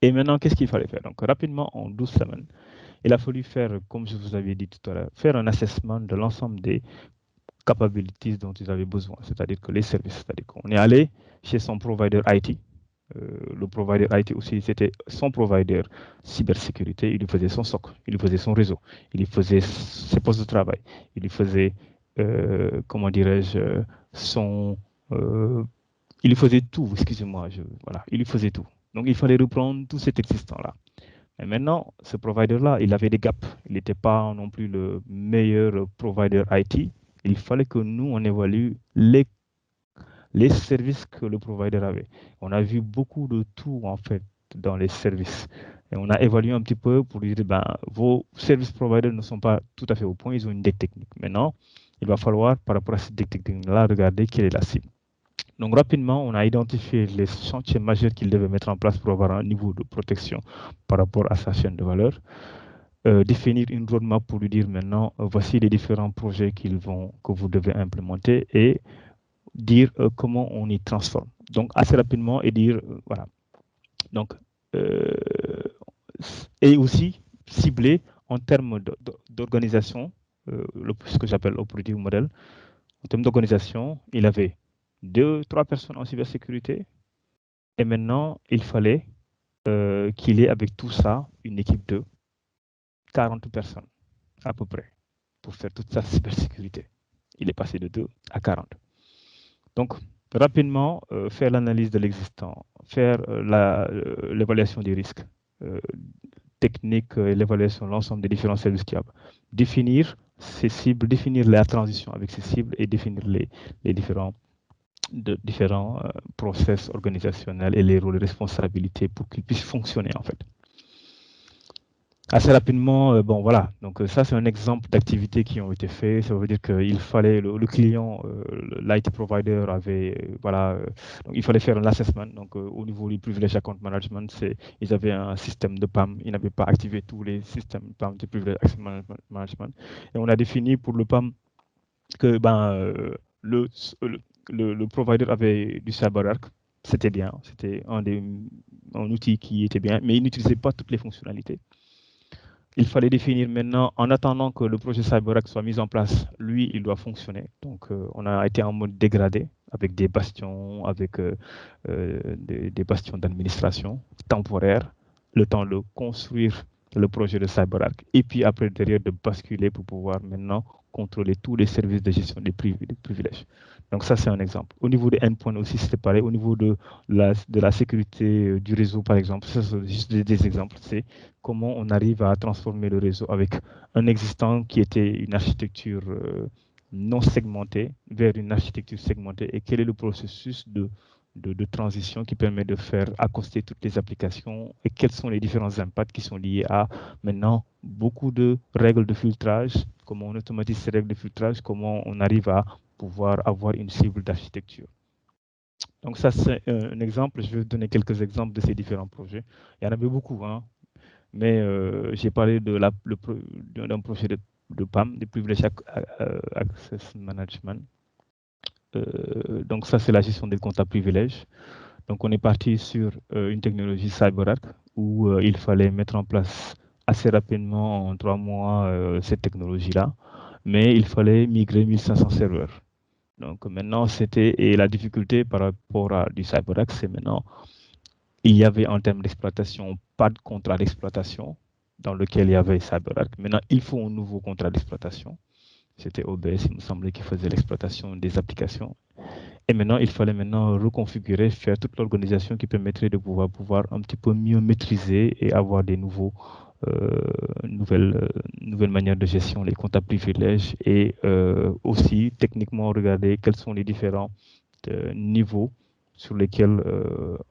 Et maintenant, qu'est-ce qu'il fallait faire? Donc, rapidement, en 12 semaines, il a fallu faire, comme je vous avais dit tout à l'heure, faire un assessment de l'ensemble des capabilities dont ils avaient besoin, c'est-à-dire que les services, c'est-à-dire qu'on est allé chez son provider IT. Le provider IT aussi, c'était son provider cybersécurité. Il lui faisait son SOC, il lui faisait son réseau, il lui faisait ses postes de travail, il lui faisait, comment dirais-je, il lui faisait tout, excusez-moi, voilà, il lui faisait tout. Donc, il fallait reprendre tout cet existant-là. Et maintenant, ce provider-là, il avait des gaps. Il n'était pas non plus le meilleur provider IT. Il fallait que nous, on évalue les services que le provider avait. On a vu beaucoup de tout, en fait, dans les services. Et on a évalué un petit peu pour lui dire, vos service providers ne sont pas tout à fait au point, ils ont une dette technique. Maintenant, il va falloir, par rapport à cette dette technique-là, regarder quelle est la cible. Donc rapidement, on a identifié les chantiers majeurs qu'il devait mettre en place pour avoir un niveau de protection par rapport à sa chaîne de valeur. Définir une roadmap pour lui dire maintenant, voici les différents projets que vous devez implémenter et dire comment on y transforme. Donc assez rapidement et dire, voilà. Donc, et aussi cibler en termes d'organisation, ce que j'appelle operative model. En termes d'organisation, il avait 2-3 personnes en cybersécurité et maintenant, il fallait qu'il ait avec tout ça une équipe de 40 personnes à peu près pour faire toute sa cybersécurité. Il est passé de 2 à 40. Donc, rapidement, faire l'analyse de l'existant, faire l'évaluation des risques techniques et l'évaluation de l'ensemble des différents services qu'il y a, définir ces cibles, définir la transition avec ces cibles et définir les différents process organisationnels et les rôles et responsabilités pour qu'ils puissent fonctionner en fait. Assez rapidement, bon voilà, donc ça c'est un exemple d'activités qui ont été faites. Ça veut dire qu'il fallait, le client, l'IT provider avait, voilà, donc il fallait faire un assessment. Donc au niveau du privilege account management, ils avaient un système de PAM, ils n'avaient pas activé tous les systèmes PAM de privilege account management. Et on a défini pour le PAM que le provider avait du CyberArk, c'était bien, c'était un outil qui était bien, mais il n'utilisait pas toutes les fonctionnalités. Il fallait définir maintenant, en attendant que le projet CyberArk soit mis en place, lui, il doit fonctionner. Donc, on a été en mode dégradé avec des bastions, avec des bastions d'administration temporaires, le temps de construire le projet de CyberArk, et puis après, derrière, de basculer pour pouvoir maintenant contrôler tous les services de gestion des privilèges. Donc ça, c'est un exemple. Au niveau des endpoints aussi, c'est pareil. Au niveau de la sécurité du réseau, par exemple, ça, c'est juste des exemples. C'est comment on arrive à transformer le réseau avec un existant qui était une architecture non segmentée vers une architecture segmentée et quel est le processus de transition qui permet de faire accoster toutes les applications et quels sont les différents impacts qui sont liés à maintenant beaucoup de règles de filtrage, comment on automatise ces règles de filtrage, comment on arrive à pouvoir avoir une cible d'architecture. Donc ça, c'est un exemple. Je vais donner quelques exemples de ces différents projets. Il y en avait beaucoup, hein, mais j'ai parlé d'un projet de PAM, de Privilege Access Management. Donc ça, c'est la gestion des comptes à privilèges. Donc on est parti sur une technologie CyberArk où il fallait mettre en place assez rapidement, en 3 mois, cette technologie-là, mais il fallait migrer 1500 serveurs. Donc maintenant, et la difficulté par rapport à du CyberArk, c'est maintenant, il y avait en termes d'exploitation pas de contrat d'exploitation dans lequel il y avait CyberArk. Maintenant, il faut un nouveau contrat d'exploitation. C'était OBS, il me semblait, qui faisait l'exploitation des applications. Et maintenant, il fallait reconfigurer, faire toute l'organisation qui permettrait de pouvoir un petit peu mieux maîtriser et avoir des nouvelles manières de gestion, les comptes à privilèges et aussi techniquement regarder quels sont les différents niveaux sur lesquels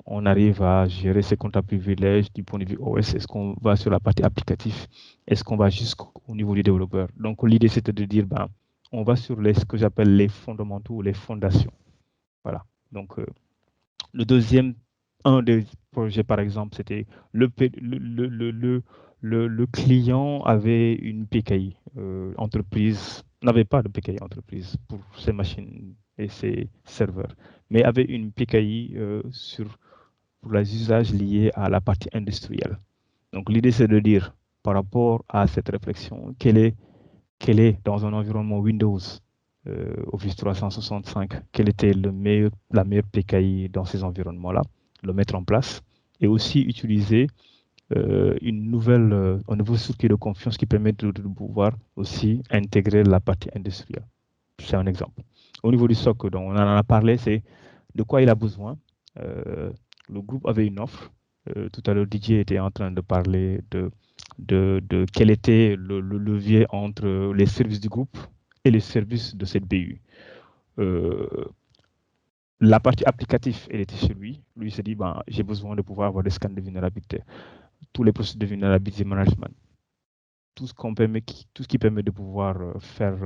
on arrive à gérer ces comptes à privilèges du point de vue OS. Est-ce qu'on va sur la partie applicative? Est-ce qu'on va jusqu'au niveau du développeur? Donc l'idée c'était de dire, on va sur ce que j'appelle les fondamentaux ou les fondations. Voilà. Donc un des projets par exemple, c'était le client avait une PKI entreprise, n'avait pas de PKI entreprise pour ses machines et ses serveurs, mais avait une PKI pour les usages liés à la partie industrielle. Donc l'idée c'est de dire, par rapport à cette réflexion, quelle est dans un environnement Windows, Office 365, quelle était la meilleure PKI dans ces environnements-là, le mettre en place, et aussi utiliser un nouveau circuit de confiance qui permet de pouvoir aussi intégrer la partie industrielle. C'est un exemple. Au niveau du SOC, dont on en a parlé, c'est de quoi il a besoin. Le groupe avait une offre. Tout à l'heure, Didier était en train de parler de quel était le levier entre les services du groupe et les services de cette BU. La partie applicative, elle était chez lui. Lui s'est dit, j'ai besoin de pouvoir avoir des scans de vulnérabilité, tous les processus de vulnérabilité management, tout ce qui permet de pouvoir faire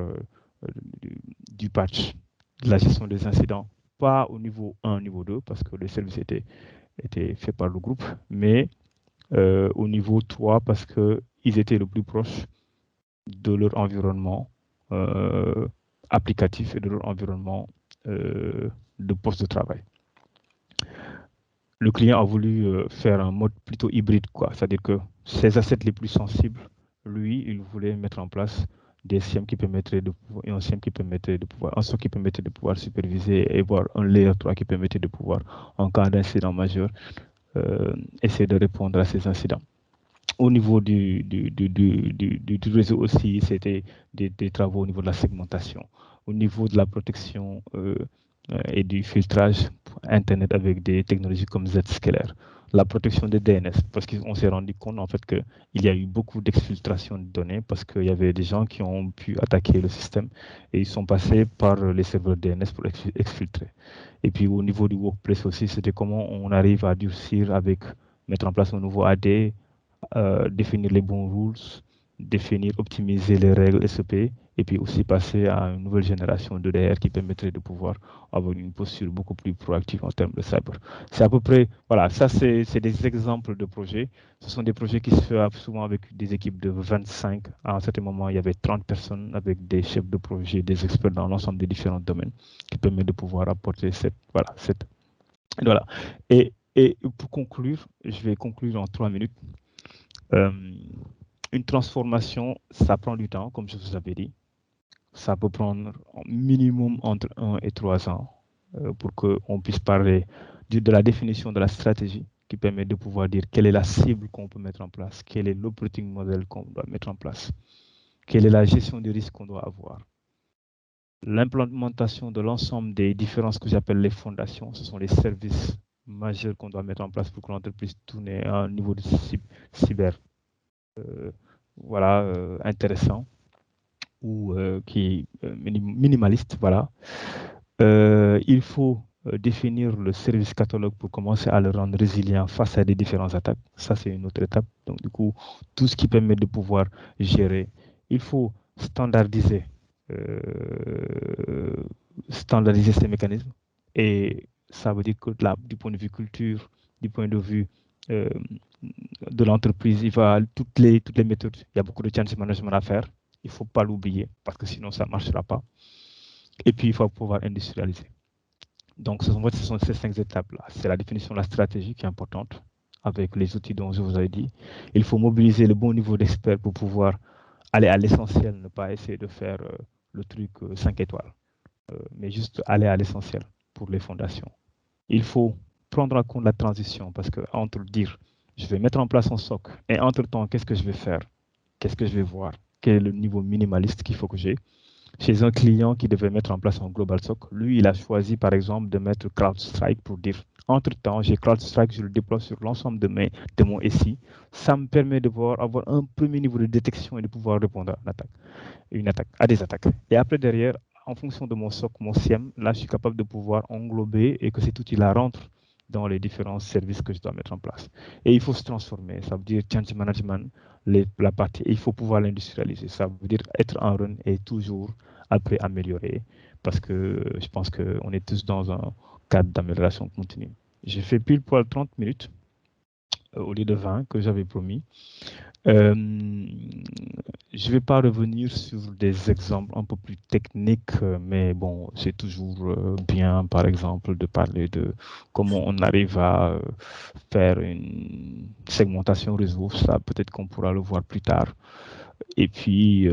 du patch, de la gestion des incidents, pas au niveau 1, niveau 2, parce que le service était fait par le groupe, mais au niveau 3, parce qu'ils étaient le plus proche de leur environnement applicatif et de leur environnement de poste de travail. Le client a voulu faire un mode plutôt hybride, quoi. C'est-à-dire que ses assets les plus sensibles, lui, il voulait mettre en place des SIEM qui permettraient de pouvoir, et un SIEM qui permettait de pouvoir, un SOC qui permettait de pouvoir superviser et voir un layer 3 qui permettait de pouvoir, en cas d'incident majeur, essayer de répondre à ces incidents. Au niveau du réseau aussi, c'était des travaux au niveau de la segmentation, au niveau de la protection et du filtrage Internet avec des technologies comme Zscaler, la protection des DNS, parce qu'on s'est rendu compte en fait qu'il y a eu beaucoup d'exfiltration de données parce qu'il y avait des gens qui ont pu attaquer le système et ils sont passés par les serveurs DNS pour exfiltrer. Et puis au niveau du workplace aussi, c'était comment on arrive à durcir avec mettre en place un nouveau AD, définir les bons rules, définir, optimiser les règles SEP, et puis aussi passer à une nouvelle génération d'EDR qui permettrait de pouvoir avoir une posture beaucoup plus proactive en termes de cyber. C'est à peu près, voilà, ça c'est des exemples de projets. Ce sont des projets qui se font souvent avec des équipes de 25. À un certain moment, il y avait 30 personnes avec des chefs de projet, des experts dans l'ensemble des différents domaines qui permettent de pouvoir apporter voilà. Et pour conclure, je vais conclure en 3 minutes. Une transformation, ça prend du temps, comme je vous avais dit. Ça peut prendre minimum entre 1 et 3 ans pour qu'on puisse parler de la définition de la stratégie qui permet de pouvoir dire quelle est la cible qu'on peut mettre en place, quel est l'operating model qu'on doit mettre en place, quelle est la gestion des risques qu'on doit avoir. L'implémentation de l'ensemble des différences que j'appelle les fondations, ce sont les services majeurs qu'on doit mettre en place pour que l'entreprise tourne à un niveau de cyber intéressant ou qui est minimaliste. Voilà. Il faut définir le service catalogue pour commencer à le rendre résilient face à des différentes attaques. Ça, c'est une autre étape. Donc, du coup, tout ce qui permet de pouvoir gérer. Il faut standardiser ces mécanismes. Et ça veut dire que là, du point de vue culture, du point de vue de l'entreprise, il va toutes les méthodes. Il y a beaucoup de change management à faire. Il ne faut pas l'oublier parce que sinon ça ne marchera pas. Et puis il faut pouvoir industrialiser. Donc ce sont ces 5 étapes-là. C'est la définition de la stratégie qui est importante avec les outils dont je vous ai dit. Il faut mobiliser le bon niveau d'experts pour pouvoir aller à l'essentiel, ne pas essayer de faire le truc 5 étoiles, mais juste aller à l'essentiel pour les fondations. Il faut prendre en compte la transition parce que entre dire je vais mettre en place un SOC et entre-temps, qu'est-ce que je vais faire? Qu'est-ce que je vais voir? Quel est le niveau minimaliste qu'il faut que j'ai? Chez un client qui devait mettre en place un global SOC, lui, il a choisi par exemple de mettre CrowdStrike pour dire entre-temps, j'ai CrowdStrike, je le déploie sur l'ensemble de mon SI. Ça me permet de avoir un premier niveau de détection et de pouvoir répondre à des attaques. Et après, derrière, en fonction de mon SOC, mon SIEM, là, je suis capable de pouvoir englober et que cet outil-là rentre dans les différents services que je dois mettre en place. Et il faut se transformer. Ça veut dire change management, la partie, il faut pouvoir l'industrialiser. Ça veut dire être en run et toujours après améliorer parce que je pense qu'on est tous dans un cadre d'amélioration continue. J'ai fait pile poil 30 minutes au lieu de 20 que j'avais promis. Je ne vais pas revenir sur des exemples un peu plus techniques, mais bon, c'est toujours bien, par exemple, de parler de comment on arrive à faire une segmentation réseau. Ça, peut-être qu'on pourra le voir plus tard. Et puis,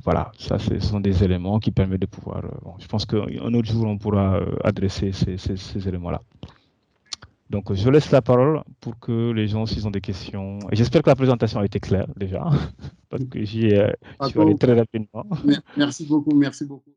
voilà, ça, ce sont des éléments qui permettent de pouvoir... bon, je pense qu'un autre jour, on pourra adresser ces éléments-là. Donc, je laisse la parole pour que les gens, s'ils ont des questions... Et j'espère que la présentation a été claire, déjà, parce que j'y suis allé très rapidement. Merci beaucoup, merci beaucoup.